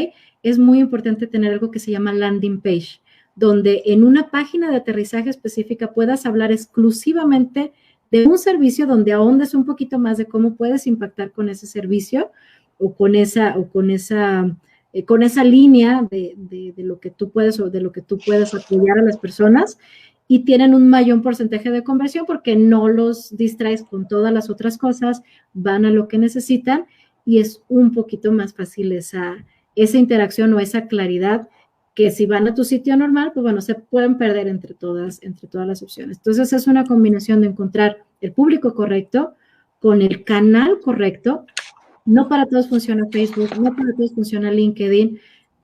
Es muy importante tener algo que se llama landing page, donde en una página de aterrizaje específica puedas hablar exclusivamente de un servicio donde ahondes un poquito más de cómo puedes impactar con ese servicio o con esa línea de lo que tú puedes o de lo que tú puedes apoyar a las personas, y tienen un mayor porcentaje de conversión porque no los distraes con todas las otras cosas, van a lo que necesitan y es un poquito más fácil esa interacción o esa claridad, que si van a tu sitio normal, pues bueno, se pueden perder entre todas las opciones. Entonces es una combinación de encontrar el público correcto con el canal correcto. No para todos funciona Facebook, no para todos funciona LinkedIn.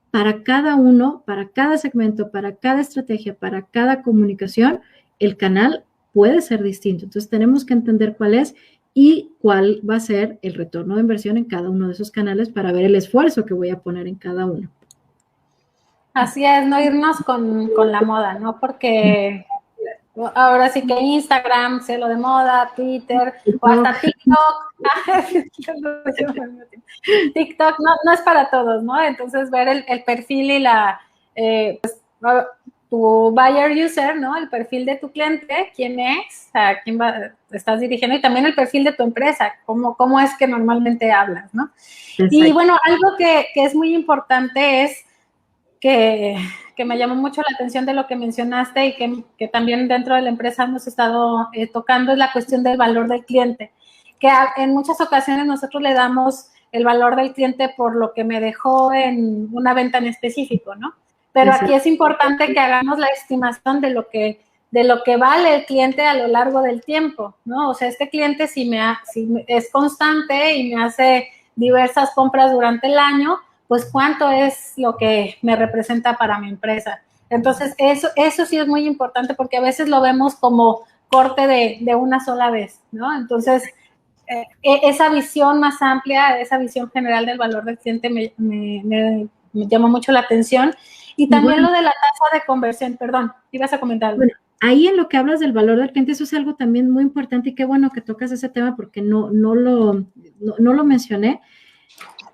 Para cada uno, para cada segmento, para cada estrategia, para cada comunicación, el canal puede ser distinto. Entonces tenemos que entender cuál es y cuál va a ser el retorno de inversión en cada uno de esos canales para ver el esfuerzo que voy a poner en cada uno. Así es, no irnos con la moda, ¿no? Porque ahora sí que Instagram se lo de moda, Twitter o hasta TikTok. TikTok no es para todos, ¿no? Entonces ver el perfil y pues, tu buyer user, ¿no? El perfil de tu cliente, quién es, a quién estás dirigiendo, y también el perfil de tu empresa, cómo es que normalmente hablas, ¿no? Exacto. Y bueno, algo que es muy importante es que me llamó mucho la atención de lo que mencionaste y que también dentro de la empresa hemos estado tocando, es la cuestión del valor del cliente, que en muchas ocasiones nosotros le damos el valor del cliente por lo que me dejó en una venta en específico, ¿no? Pero aquí es importante que hagamos la estimación de lo que vale el cliente a lo largo del tiempo, ¿no? O sea, este cliente si es constante y me hace diversas compras durante el año, pues cuánto es lo que me representa para mi empresa. Entonces, eso sí es muy importante porque a veces lo vemos como corte de una sola vez, ¿no? Entonces, esa visión más amplia, esa visión general del valor del cliente me llamó mucho la atención. Y también lo de la tasa de conversión, perdón, ibas a comentar algo. Bueno, ahí en lo que hablas del valor del cliente, eso es algo también muy importante y qué bueno que tocas ese tema porque no lo mencioné.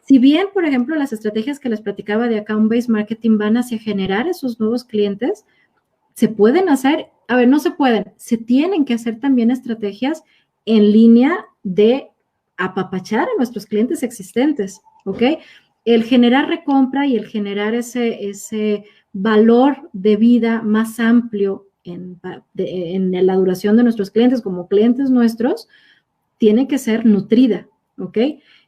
Si bien, por ejemplo, las estrategias que les platicaba de account-based marketing van hacia generar esos nuevos clientes, se pueden hacer, a ver, no se pueden, se tienen que hacer también estrategias en línea de apapachar a nuestros clientes existentes, ¿ok? El generar recompra y el generar ese valor de vida más amplio en la duración de nuestros clientes como clientes nuestros, tiene que ser nutrida, ¿ok?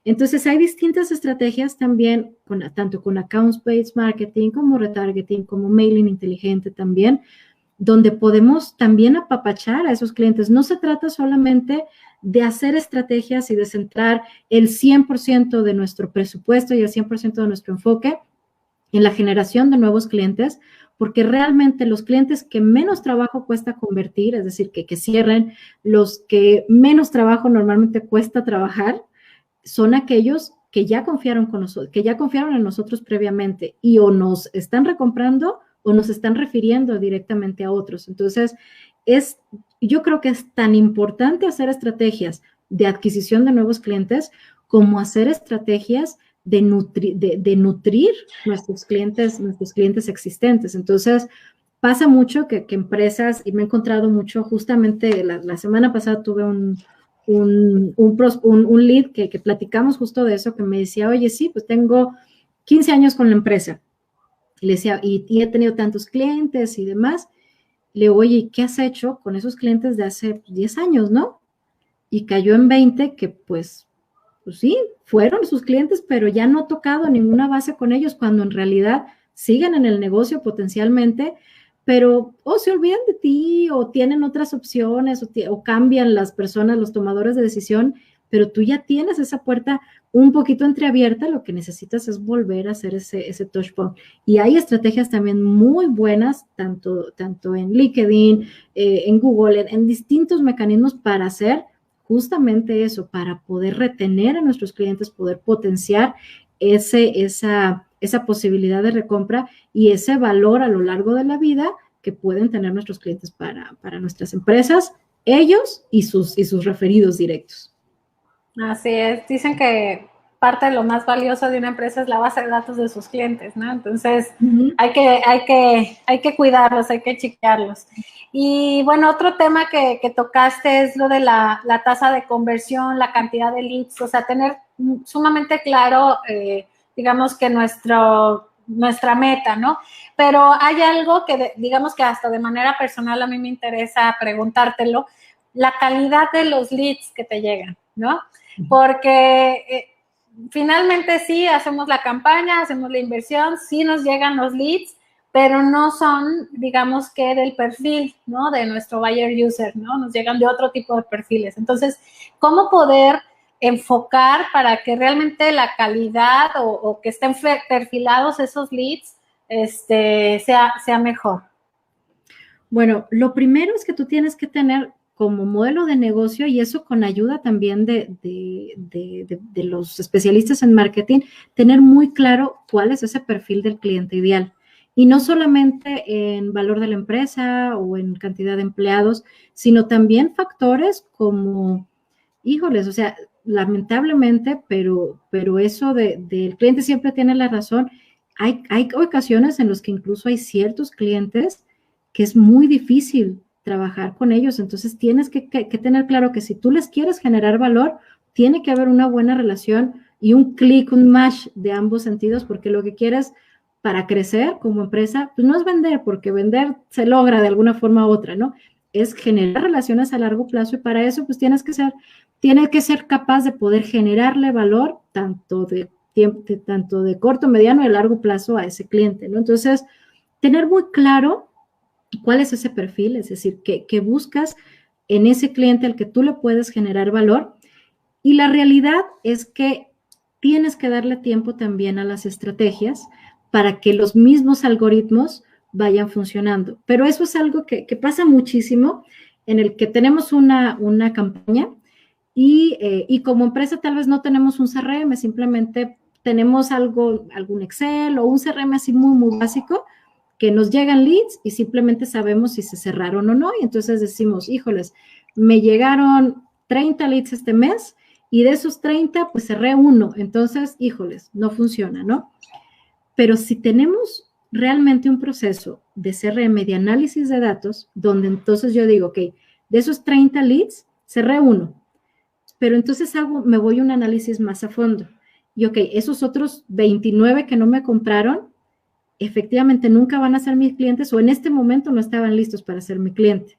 Entonces hay distintas estrategias también, tanto con accounts-based marketing, como retargeting, como mailing inteligente también, donde podemos también apapachar a esos clientes. No se trata solamente de hacer estrategias y de centrar el 100% de nuestro presupuesto y el 100% de nuestro enfoque en la generación de nuevos clientes, porque realmente los clientes que menos trabajo cuesta convertir, es decir, que cierren, los que menos trabajo normalmente cuesta trabajar, son aquellos que ya confiaron con nosotros, que ya confiaron en nosotros previamente y o nos están recomprando o nos están refiriendo directamente a otros. Entonces, yo creo que es tan importante hacer estrategias de adquisición de nuevos clientes como hacer estrategias de nutrir nuestros clientes existentes. Entonces, pasa mucho que empresas, y me he encontrado mucho, justamente la semana pasada tuve un lead que platicamos justo de eso, que me decía, oye, sí, pues tengo 15 años con la empresa. Y le decía, y he tenido tantos clientes y demás. Le digo, oye, ¿qué has hecho con esos clientes de hace 10 años, no? Y cayó en 20 que pues sí, fueron sus clientes, pero ya no ha tocado ninguna base con ellos cuando en realidad siguen en el negocio potencialmente, pero o se olvidan de ti o tienen otras opciones o cambian las personas, los tomadores de decisión, pero tú ya tienes esa puerta un poquito entreabierta, lo que necesitas es volver a hacer ese touch point. Y hay estrategias también muy buenas, tanto en LinkedIn, en Google, en distintos mecanismos para hacer justamente eso, para poder retener a nuestros clientes, poder potenciar esa posibilidad de recompra y ese valor a lo largo de la vida que pueden tener nuestros clientes para nuestras empresas, ellos y sus referidos directos. Así es, dicen que parte de lo más valioso de una empresa es la base de datos de sus clientes, ¿no? Entonces, hay que cuidarlos, hay que chequearlos. Y bueno, otro tema que tocaste es lo de la tasa de conversión, la cantidad de leads, o sea, tener sumamente claro, digamos que nuestra meta, ¿no? Pero hay algo que, digamos que hasta de manera personal a mí me interesa preguntártelo, la calidad de los leads que te llegan, ¿no? Porque finalmente sí, hacemos la campaña, hacemos la inversión, sí nos llegan los leads, pero no son, digamos que del perfil, ¿no? De nuestro buyer user, ¿no? Nos llegan de otro tipo de perfiles. Entonces, ¿cómo poder enfocar para que realmente la calidad o que estén perfilados esos leads sea mejor? Bueno, lo primero es que tú tienes que tener como modelo de negocio, y eso con ayuda también de los especialistas en marketing, tener muy claro cuál es ese perfil del cliente ideal. Y no solamente en valor de la empresa o en cantidad de empleados, sino también factores como, híjoles, o sea, lamentablemente, pero eso del cliente siempre tiene la razón. Hay ocasiones en las que incluso hay ciertos clientes que es muy difícil trabajar con ellos. Entonces tienes que tener claro que si tú les quieres generar valor, tiene que haber una buena relación y un clic, un match de ambos sentidos, porque lo que quieres para crecer como empresa, pues no es vender, porque vender se logra de alguna forma u otra, ¿no? Es generar relaciones a largo plazo y para eso pues tienes que ser capaz de poder generarle valor tanto de corto, mediano y largo plazo a ese cliente, ¿no? Entonces, tener muy claro cuál es ese perfil, es decir, que buscas en ese cliente al que tú le puedes generar valor. Y la realidad es que tienes que darle tiempo también a las estrategias para que los mismos algoritmos vayan funcionando. Pero eso es algo que pasa muchísimo, en el que tenemos una campaña y como empresa tal vez no tenemos un CRM, simplemente tenemos algún Excel o un CRM así muy, muy básico, que nos llegan leads y simplemente sabemos si se cerraron o no. Y entonces decimos, híjoles, me llegaron 30 leads este mes y de esos 30, pues cerré uno. Entonces, híjoles, no funciona, ¿no? Pero si tenemos realmente un proceso de CRM, de análisis de datos, donde entonces yo digo, ok, de esos 30 leads, cerré uno, pero entonces me voy a un análisis más a fondo. Y ok, esos otros 29 que no me compraron, efectivamente nunca van a ser mis clientes o en este momento no estaban listos para ser mi cliente.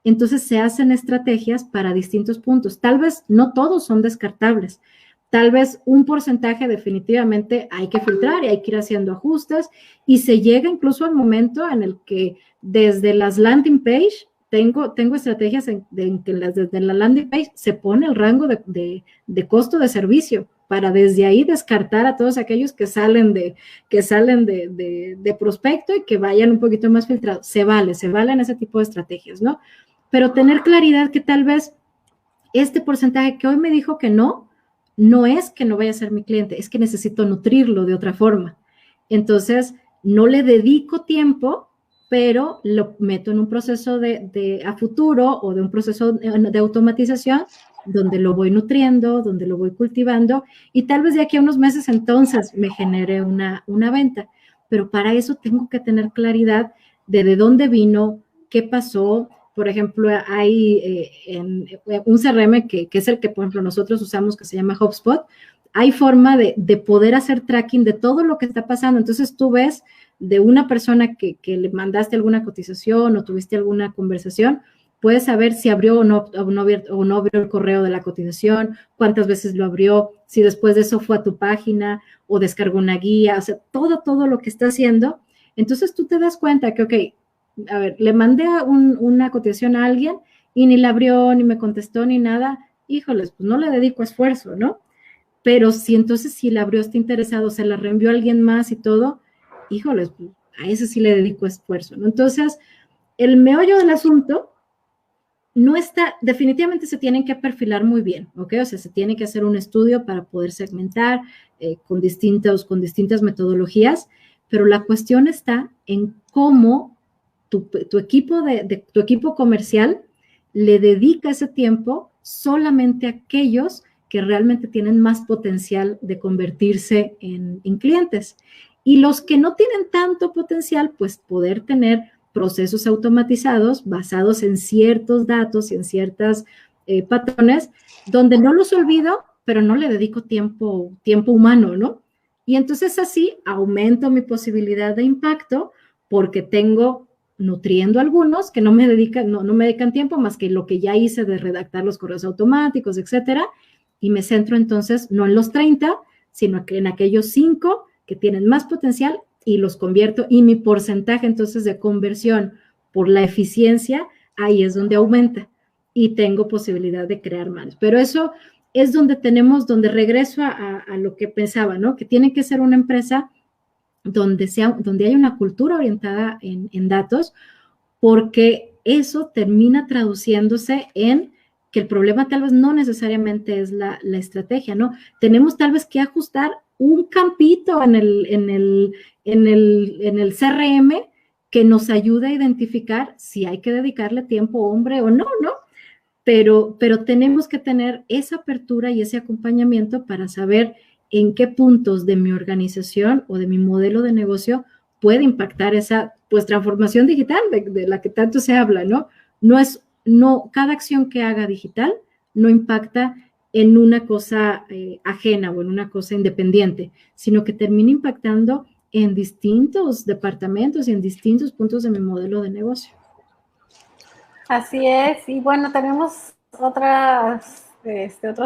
Entonces se hacen estrategias para distintos puntos. Tal vez no todos son descartables. Tal vez un porcentaje definitivamente hay que filtrar y hay que ir haciendo ajustes y se llega incluso al momento en el que desde las landing page, tengo estrategias en que desde la landing page se pone el rango de costo de servicio para desde ahí descartar a todos aquellos que salen de prospecto y que vayan un poquito más filtrados. Se valen ese tipo de estrategias, ¿no? Pero tener claridad que tal vez este porcentaje que hoy me dijo que no es que no vaya a ser mi cliente, es que necesito nutrirlo de otra forma. Entonces, no le dedico tiempo, pero lo meto en un proceso a futuro o de un proceso de automatización donde lo voy nutriendo, donde lo voy cultivando y tal vez de aquí a unos meses entonces me genere una venta. Pero para eso tengo que tener claridad de dónde vino, qué pasó. Por ejemplo, hay un CRM que es el que, por ejemplo, nosotros usamos, que se llama HubSpot. Hay forma de poder hacer tracking de todo lo que está pasando. Entonces, tú ves de una persona que le mandaste alguna cotización o tuviste alguna conversación, puedes saber si abrió o no abrió el correo de la cotización, cuántas veces lo abrió, si después de eso fue a tu página o descargó una guía, o sea, todo lo que está haciendo. Entonces, tú te das cuenta que, ok, a ver, le mandé una cotización a alguien y ni la abrió, ni me contestó, ni nada. Híjoles, pues no le dedico esfuerzo, ¿no? Pero si la abrió, está interesado, se la reenvió a alguien más y todo, híjoles, pues a ese sí le dedico esfuerzo, ¿no? Entonces, el meollo del asunto no está, definitivamente se tienen que perfilar muy bien, ¿ok? O sea, se tiene que hacer un estudio para poder segmentar con distintas metodologías, pero la cuestión está en cómo tu equipo comercial le dedica ese tiempo solamente a aquellos que realmente tienen más potencial de convertirse en clientes. Y los que no tienen tanto potencial, pues poder tener procesos automatizados basados en ciertos datos y en ciertos patrones, donde no los olvido, pero no le dedico tiempo humano, ¿no? Y entonces así aumento mi posibilidad de impacto porque tengo nutriendo algunos que no me dedican tiempo más que lo que ya hice de redactar los correos automáticos, etcétera, y me centro entonces no en los 30, sino que en aquellos 5 que tienen más potencial y los convierto, y mi porcentaje entonces de conversión por la eficiencia, ahí es donde aumenta y tengo posibilidad de crear más. Pero eso es donde regreso a lo que pensaba, ¿no? Que tiene que ser una empresa donde hay una cultura orientada en datos, porque eso termina traduciéndose en que el problema tal vez no necesariamente es la estrategia, ¿no? Tenemos tal vez que ajustar un campito en el CRM que nos ayude a identificar si hay que dedicarle tiempo hombre o no, ¿no? Pero tenemos que tener esa apertura y ese acompañamiento para saber en qué puntos de mi organización o de mi modelo de negocio puede impactar esa, pues, transformación digital de la que tanto se habla, ¿no? Cada acción que haga digital no impacta en una cosa ajena o en una cosa independiente, sino que termina impactando en distintos departamentos y en distintos puntos de mi modelo de negocio. Así es, y bueno, tenemos otros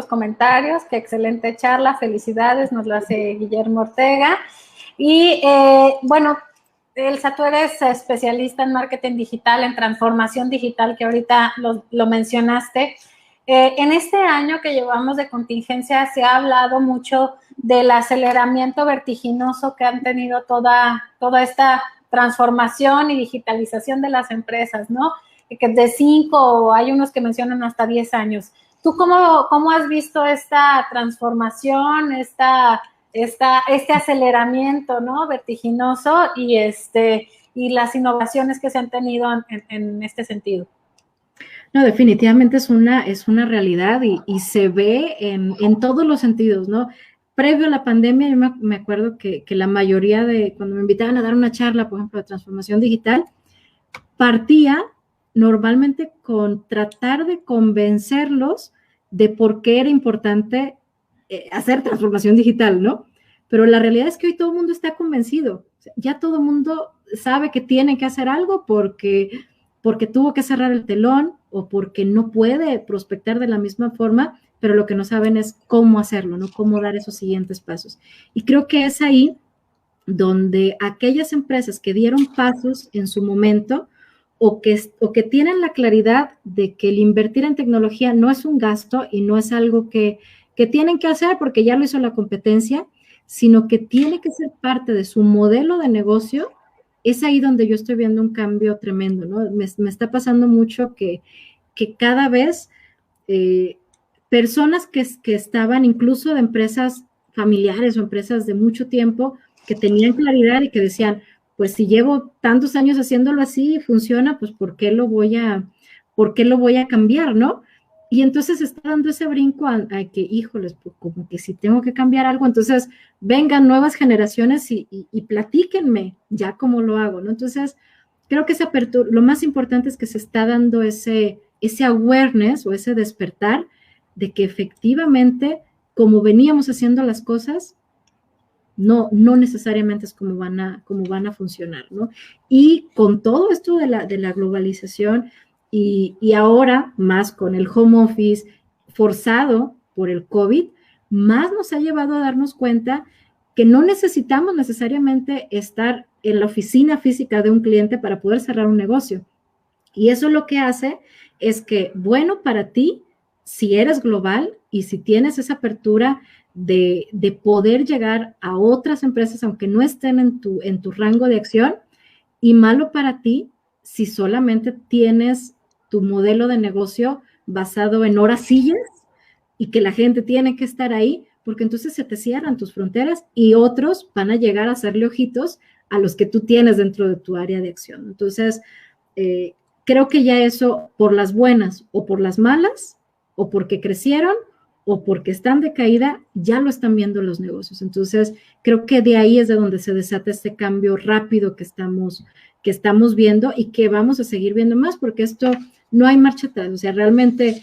comentarios. Qué excelente charla, felicidades, nos lo hace Guillermo Ortega. Y bueno, Elsa, tú eres especialista en marketing digital, en transformación digital, que ahorita lo mencionaste. En este año que llevamos de contingencia se ha hablado mucho del aceleramiento vertiginoso que han tenido toda esta transformación y digitalización de las empresas, ¿no? Que de 5, hay unos que mencionan hasta 10 años. ¿Tú cómo has visto esta transformación, este aceleramiento, ¿no? Vertiginoso y las innovaciones que se han tenido en este sentido? No, definitivamente es una realidad y se ve en todos los sentidos, ¿no? Previo a la pandemia, yo me acuerdo que la mayoría cuando me invitaban a dar una charla, por ejemplo, de transformación digital, partía normalmente con tratar de convencerlos de por qué era importante hacer transformación digital, ¿no? Pero la realidad es que hoy todo el mundo está convencido. Ya todo el mundo sabe que tiene que hacer algo porque tuvo que cerrar el telón o porque no puede prospectar de la misma forma, pero lo que no saben es cómo hacerlo, ¿no? Cómo dar esos siguientes pasos. Y creo que es ahí donde aquellas empresas que dieron pasos en su momento o que tienen la claridad de que el invertir en tecnología no es un gasto y no es algo que tienen que hacer porque ya lo hizo la competencia, sino que tiene que ser parte de su modelo de negocio, es ahí donde yo estoy viendo un cambio tremendo, ¿no? Me está pasando mucho que cada vez personas que estaban incluso de empresas familiares o empresas de mucho tiempo, que tenían claridad y que decían, pues si llevo tantos años haciéndolo así y funciona, pues ¿por qué lo voy a cambiar, no? Y entonces está dando ese brinco a que, híjoles, pues como que si tengo que cambiar algo, entonces vengan nuevas generaciones y platíquenme ya cómo lo hago, ¿no? Entonces, creo que esa apertura, lo más importante es que se está dando ese awareness o ese despertar de que efectivamente, como veníamos haciendo las cosas, no necesariamente es como van a funcionar, ¿no? Y con todo esto de la globalización y ahora más con el home office forzado por el COVID, más nos ha llevado a darnos cuenta que no necesitamos necesariamente estar en la oficina física de un cliente para poder cerrar un negocio. Y eso lo que hace es que, bueno, para ti, si eres global y si tienes esa apertura de poder llegar a otras empresas, aunque no estén en tu rango de acción, y malo para ti si solamente tienes tu modelo de negocio basado en horas sillas y que la gente tiene que estar ahí, porque entonces se te cierran tus fronteras y otros van a llegar a hacerle ojitos a los que tú tienes dentro de tu área de acción. Entonces, creo que ya eso, por las buenas o por las malas, o porque crecieron, o porque están de caída, ya lo están viendo los negocios. Entonces, creo que de ahí es de donde se desata este cambio rápido que estamos viendo y que vamos a seguir viendo más, porque esto no hay marcha atrás. O sea, realmente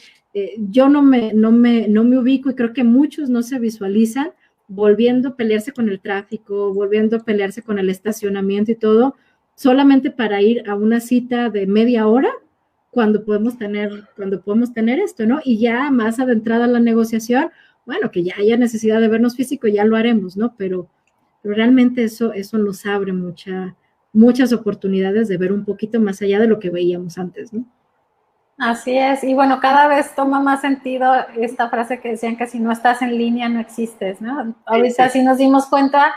yo no me ubico y creo que muchos no se visualizan volviendo a pelearse con el tráfico, volviendo a pelearse con el estacionamiento y todo, solamente para ir a una cita de media hora cuando podemos tener esto, ¿no? Y ya más adentrada la negociación, bueno, que ya haya necesidad de vernos físico, ya lo haremos, ¿no? Pero realmente eso nos abre muchas oportunidades de ver un poquito más allá de lo que veíamos antes, ¿no? Así es, y bueno, cada vez toma más sentido esta frase que decían que si no estás en línea no existes, ¿no? Ahorita sí nos dimos cuenta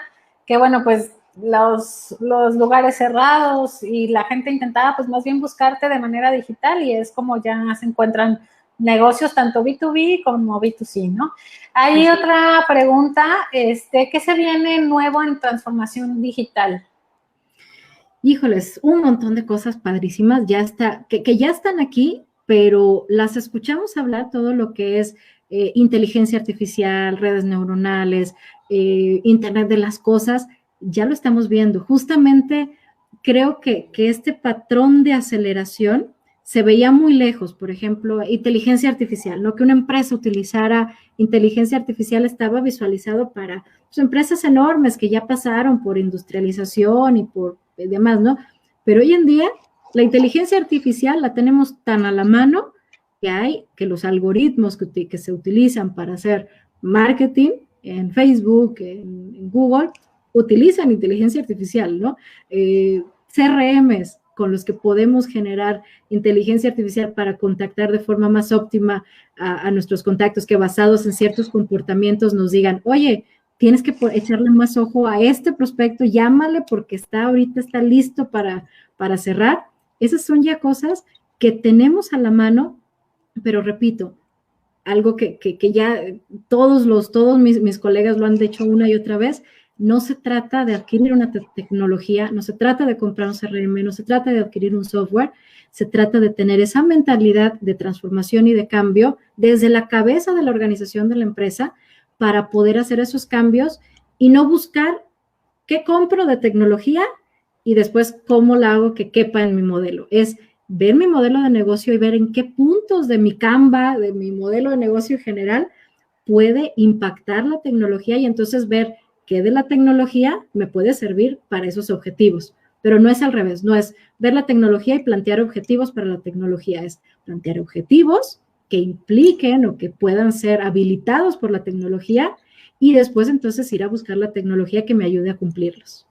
que, bueno, pues los lugares cerrados y la gente intentaba pues más bien buscarte de manera digital y es como ya se encuentran negocios tanto B2B como B2C, ¿no? Hay otra pregunta, ¿qué se viene nuevo en transformación digital? Híjoles, un montón de cosas padrísimas, que ya están aquí, pero las escuchamos hablar todo lo que es inteligencia artificial, redes neuronales, Internet de las cosas, ya lo estamos viendo. Justamente creo que este patrón de aceleración se veía muy lejos, por ejemplo, inteligencia artificial, ¿no? Que una empresa utilizara inteligencia artificial estaba visualizado para pues, empresas enormes que ya pasaron por industrialización y por demás, ¿no? Pero hoy en día la inteligencia artificial la tenemos tan a la mano que los algoritmos que se utilizan para hacer marketing en Facebook, en Google, utilizan inteligencia artificial, ¿no? CRMs con los que podemos generar inteligencia artificial para contactar de forma más óptima a nuestros contactos, que basados en ciertos comportamientos nos digan, oye, tienes que echarle más ojo a este prospecto, llámale porque ahorita está listo para cerrar. Esas son ya cosas que tenemos a la mano, pero repito, algo que ya todos mis colegas lo han dicho una y otra vez, no se trata de adquirir una tecnología, no se trata de comprar un CRM, no se trata de adquirir un software, se trata de tener esa mentalidad de transformación y de cambio desde la cabeza de la organización de la empresa para poder hacer esos cambios y no buscar qué compro de tecnología y después cómo la hago que quepa en mi modelo. Es ver mi modelo de negocio y ver en qué puntos de mi Canva, de mi modelo de negocio general, puede impactar la tecnología y entonces ver qué de la tecnología me puede servir para esos objetivos. Pero no es al revés, no es ver la tecnología y plantear objetivos para la tecnología, es plantear objetivos que impliquen o que puedan ser habilitados por la tecnología y después entonces ir a buscar la tecnología que me ayude a cumplirlos.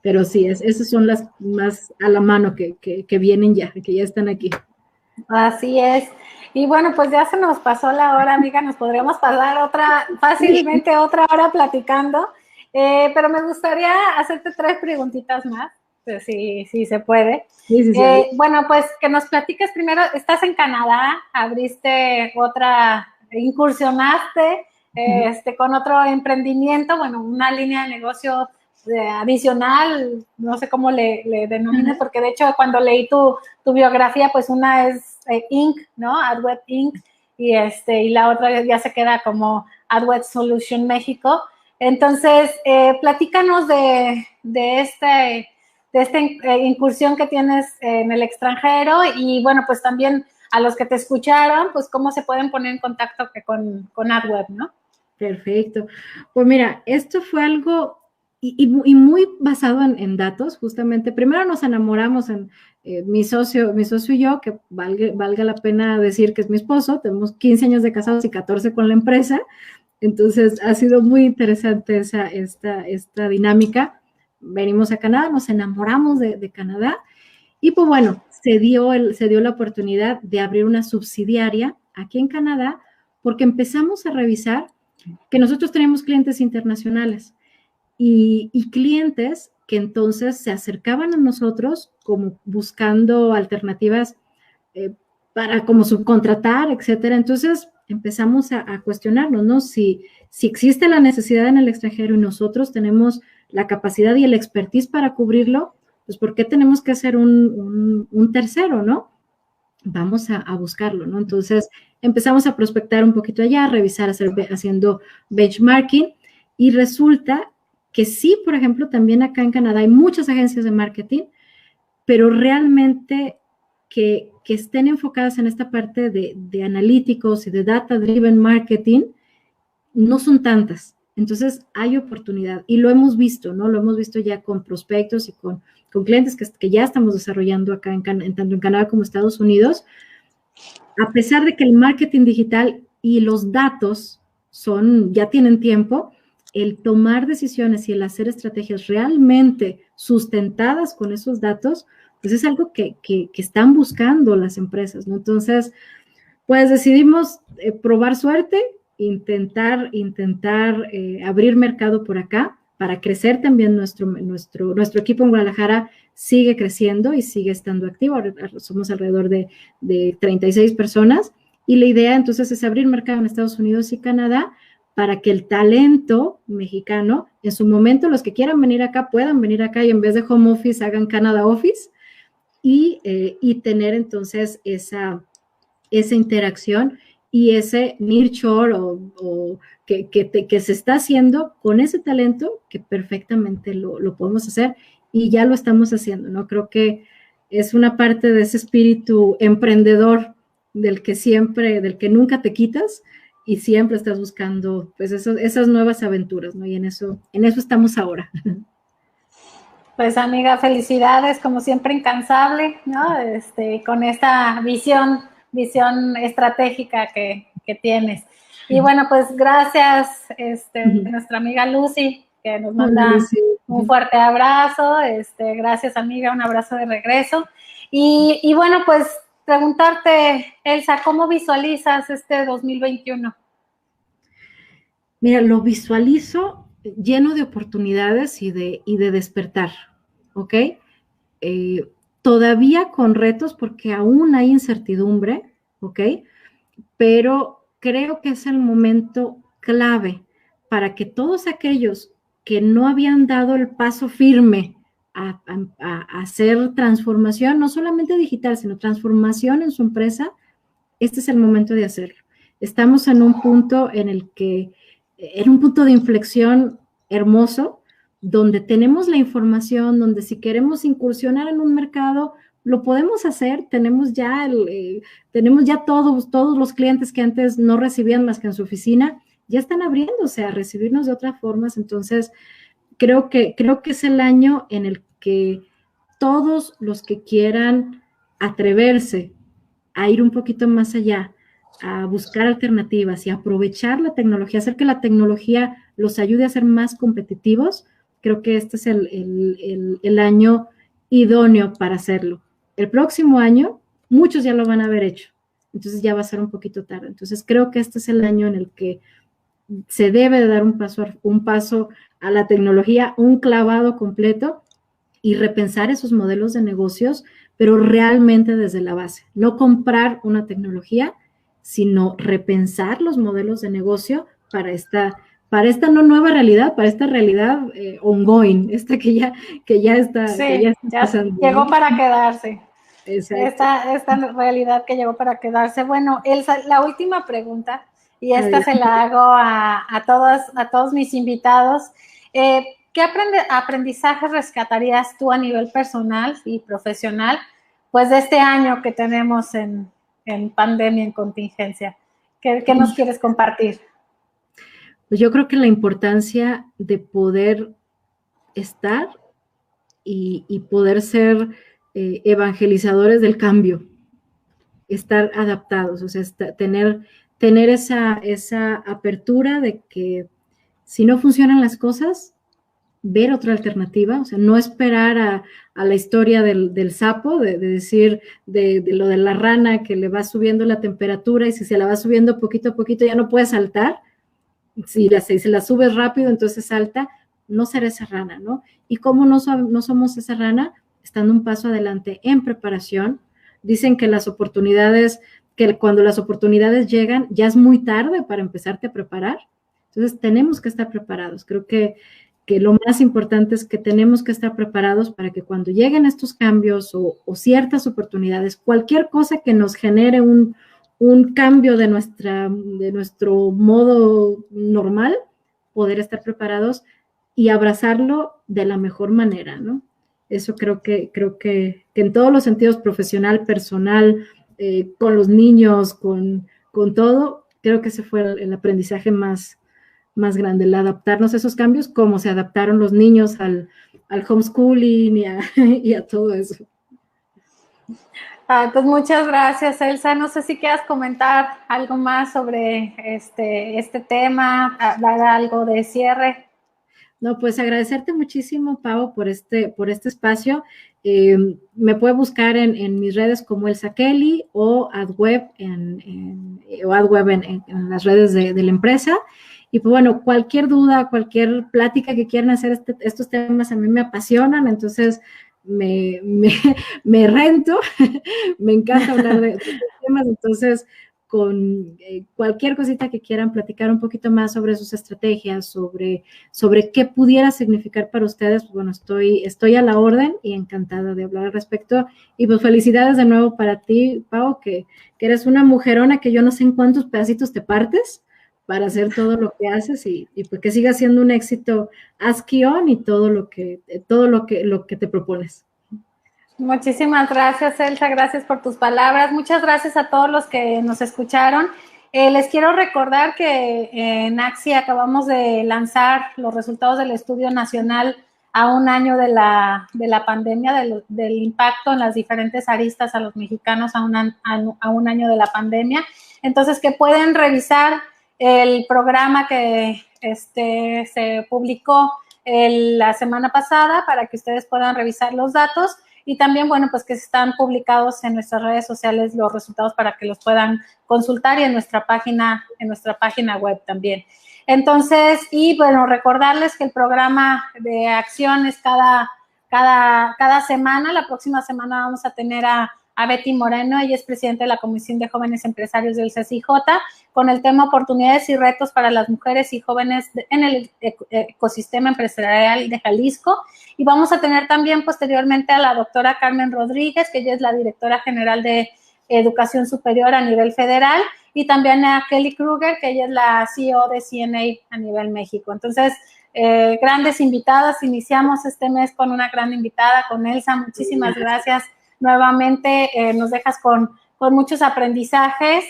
Pero sí, esas son las más a la mano que vienen ya, que ya están aquí. Así es. Y bueno, pues ya se nos pasó la hora, amiga, nos podríamos pasar fácilmente otra hora platicando, pero me gustaría hacerte 3 preguntitas más, si se puede. Sí. Bueno, pues que nos platiques primero, estás en Canadá, abriste incursionaste con otro emprendimiento, bueno, una línea de negocio adicional, no sé cómo le denominas, porque de hecho cuando leí tu biografía, pues una es Inc., ¿no? AdWeb Inc., y la otra ya se queda como AdWeb Solution México. Entonces, platícanos de esta incursión que tienes en el extranjero y bueno, pues también a los que te escucharon, pues cómo se pueden poner en contacto con AdWeb, ¿no? Perfecto. Pues mira, esto fue algo y muy basado en datos, justamente. Primero nos enamoramos mi socio y yo, que valga la pena decir que es mi esposo, tenemos 15 años de casados y 14 con la empresa, entonces ha sido muy interesante esta dinámica. Venimos a Canadá, nos enamoramos de Canadá y pues bueno, se dio la oportunidad de abrir una subsidiaria aquí en Canadá porque empezamos a revisar que nosotros tenemos clientes internacionales y clientes que entonces se acercaban a nosotros como buscando alternativas para como subcontratar, etcétera. Entonces empezamos a cuestionarnos, ¿no? Si existe la necesidad en el extranjero y nosotros tenemos la capacidad y el expertise para cubrirlo, pues ¿por qué tenemos que hacer un tercero, no? Vamos a buscarlo, ¿no? Entonces empezamos a prospectar un poquito allá, a revisar, haciendo benchmarking y resulta que sí, por ejemplo, también acá en Canadá hay muchas agencias de marketing, pero realmente que estén enfocadas en esta parte de analíticos y de data-driven marketing, no son tantas. Entonces, hay oportunidad y lo hemos visto, ¿no? Lo hemos visto ya con prospectos y con clientes que ya estamos desarrollando acá, tanto en Canadá como Estados Unidos. A pesar de que el marketing digital y los datos ya tienen tiempo, el tomar decisiones y el hacer estrategias realmente sustentadas con esos datos, pues es algo que están buscando las empresas, ¿no? Entonces, pues decidimos probar suerte, intentar abrir mercado por acá para crecer también nuestro equipo en Guadalajara sigue creciendo y sigue estando activo. Ahora somos alrededor de 36 personas y la idea entonces es abrir mercado en Estados Unidos y Canadá para que el talento mexicano, en su momento los que quieran venir acá puedan venir acá y en vez de home office hagan Canada Office y tener entonces esa interacción y ese nearshore o que se está haciendo con ese talento que perfectamente lo podemos hacer y ya lo estamos haciendo, ¿no? Creo que es una parte de ese espíritu emprendedor del que nunca te quitas y siempre estás buscando pues esas nuevas aventuras, ¿no? Y en eso estamos ahora. Pues amiga, felicidades, como siempre incansable, ¿no? Con esta visión estratégica que tienes. Y bueno, pues gracias, nuestra amiga Lucy, que nos manda un fuerte abrazo. Gracias amiga, un abrazo de regreso. Y bueno, pues preguntarte, Elsa, ¿cómo visualizas este 2021? Mira, lo visualizo lleno de oportunidades y de despertar, ¿ok? Todavía con retos porque aún hay incertidumbre, ¿ok? Pero creo que es el momento clave para que todos aquellos que no habían dado el paso firme a hacer transformación, no solamente digital, sino transformación en su empresa, este es el momento de hacerlo. Estamos en un punto en un punto de inflexión hermoso, donde tenemos la información, donde si queremos incursionar en un mercado, lo podemos hacer, tenemos ya todos los clientes que antes no recibían más que en su oficina, ya están abriéndose a recibirnos de otras formas, entonces creo que es el año en el que todos los que quieran atreverse a ir un poquito más allá, a buscar alternativas y aprovechar la tecnología, hacer que la tecnología los ayude a ser más competitivos, creo que este es el año idóneo para hacerlo. El próximo año, muchos ya lo van a haber hecho, entonces ya va a ser un poquito tarde. Entonces creo que este es el año en el que se debe de dar un paso a la tecnología, un clavado completo y repensar esos modelos de negocios, pero realmente desde la base. No comprar una tecnología, sino repensar los modelos de negocio para esta no nueva realidad, para esta realidad ongoing, que ya está, sí, que ya está pasando. Llegó para quedarse. Exacto. Esta realidad que llegó para quedarse. Bueno, Elsa, la última pregunta, y esta se la hago a todos mis invitados. ¿Qué aprendizajes rescatarías tú a nivel personal y profesional, pues de este año que tenemos en pandemia, en contingencia? ¿Qué nos quieres compartir? Pues yo creo que la importancia de poder estar y poder ser evangelizadores del cambio, estar adaptados, o sea, tener esa apertura de que si no funcionan las cosas, ver otra alternativa, o sea, no esperar a la historia del sapo, de decir de lo de la rana que le va subiendo la temperatura y si se la va subiendo poquito a poquito ya no puede saltar, si se la subes rápido entonces salta, no ser esa rana, ¿no? Y cómo no somos esa rana, estando un paso adelante en preparación. Dicen que cuando las oportunidades llegan ya es muy tarde para empezarte a preparar, entonces tenemos que estar preparados. Creo que lo más importante es que tenemos que estar preparados para que cuando lleguen estos cambios o ciertas oportunidades, cualquier cosa que nos genere un cambio de nuestro modo normal, poder estar preparados y abrazarlo de la mejor manera, ¿no? Eso creo que en todos los sentidos, profesional, personal, con los niños, con todo, creo que ese fue el aprendizaje más grande, el adaptarnos a esos cambios, como se adaptaron los niños al homeschooling y a todo eso. Pues muchas gracias, Elsa. No sé si quieras comentar algo más sobre este tema, dar algo de cierre. No, pues agradecerte muchísimo, Pau, por este espacio. Me puede buscar en mis redes como Elsa Kelly o AdWeb en las redes de la empresa. Y pues bueno, cualquier duda, cualquier plática que quieran hacer, estos temas a mí me apasionan, entonces me rento, me encanta hablar de estos temas, entonces con cualquier cosita que quieran platicar un poquito más sobre sus estrategias, sobre qué pudiera significar para ustedes, pues bueno, estoy a la orden y encantada de hablar al respecto. Y pues felicidades de nuevo para ti, Pau, que eres una mujerona que yo no sé en cuántos pedacitos te partes para hacer todo lo que haces y pues que siga siendo un éxito Ask-On y todo lo que te propones. Muchísimas gracias, Elsa. Gracias por tus palabras. Muchas gracias a todos los que nos escucharon. Les quiero recordar que en AXI acabamos de lanzar los resultados del estudio nacional a un año de la pandemia, del impacto en las diferentes aristas a los mexicanos a un año de la pandemia. Entonces, que pueden revisar el programa que se publicó la semana pasada para que ustedes puedan revisar los datos. Y también, bueno, pues que están publicados en nuestras redes sociales los resultados para que los puedan consultar y en nuestra página web también. Entonces, y bueno, recordarles que el programa de acción es cada semana. La próxima semana vamos a tener a Betty Moreno, ella es presidenta de la Comisión de Jóvenes Empresarios del CCJ, con el tema oportunidades y retos para las mujeres y jóvenes en el ecosistema empresarial de Jalisco. Y vamos a tener también posteriormente a la doctora Carmen Rodríguez, que ella es la directora general de Educación Superior a nivel federal, y también a Kelly Kruger, que ella es la CEO de CNA a nivel México. Entonces, grandes invitadas, iniciamos este mes con una gran invitada, con Elsa. Muchísimas gracias nuevamente, nos dejas con muchos aprendizajes.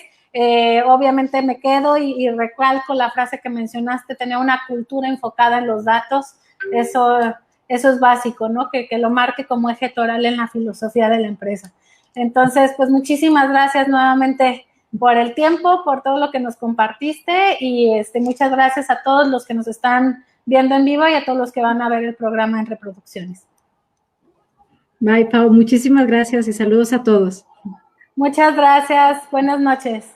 Obviamente me quedo y recalco la frase que mencionaste, tener una cultura enfocada en los datos, eso es básico, ¿no? Que lo marque como eje toral en la filosofía de la empresa. Entonces, pues muchísimas gracias nuevamente por el tiempo, por todo lo que nos compartiste y muchas gracias a todos los que nos están viendo en vivo y a todos los que van a ver el programa en reproducciones. Bye, Pau. Muchísimas gracias y saludos a todos. Muchas gracias. Buenas noches.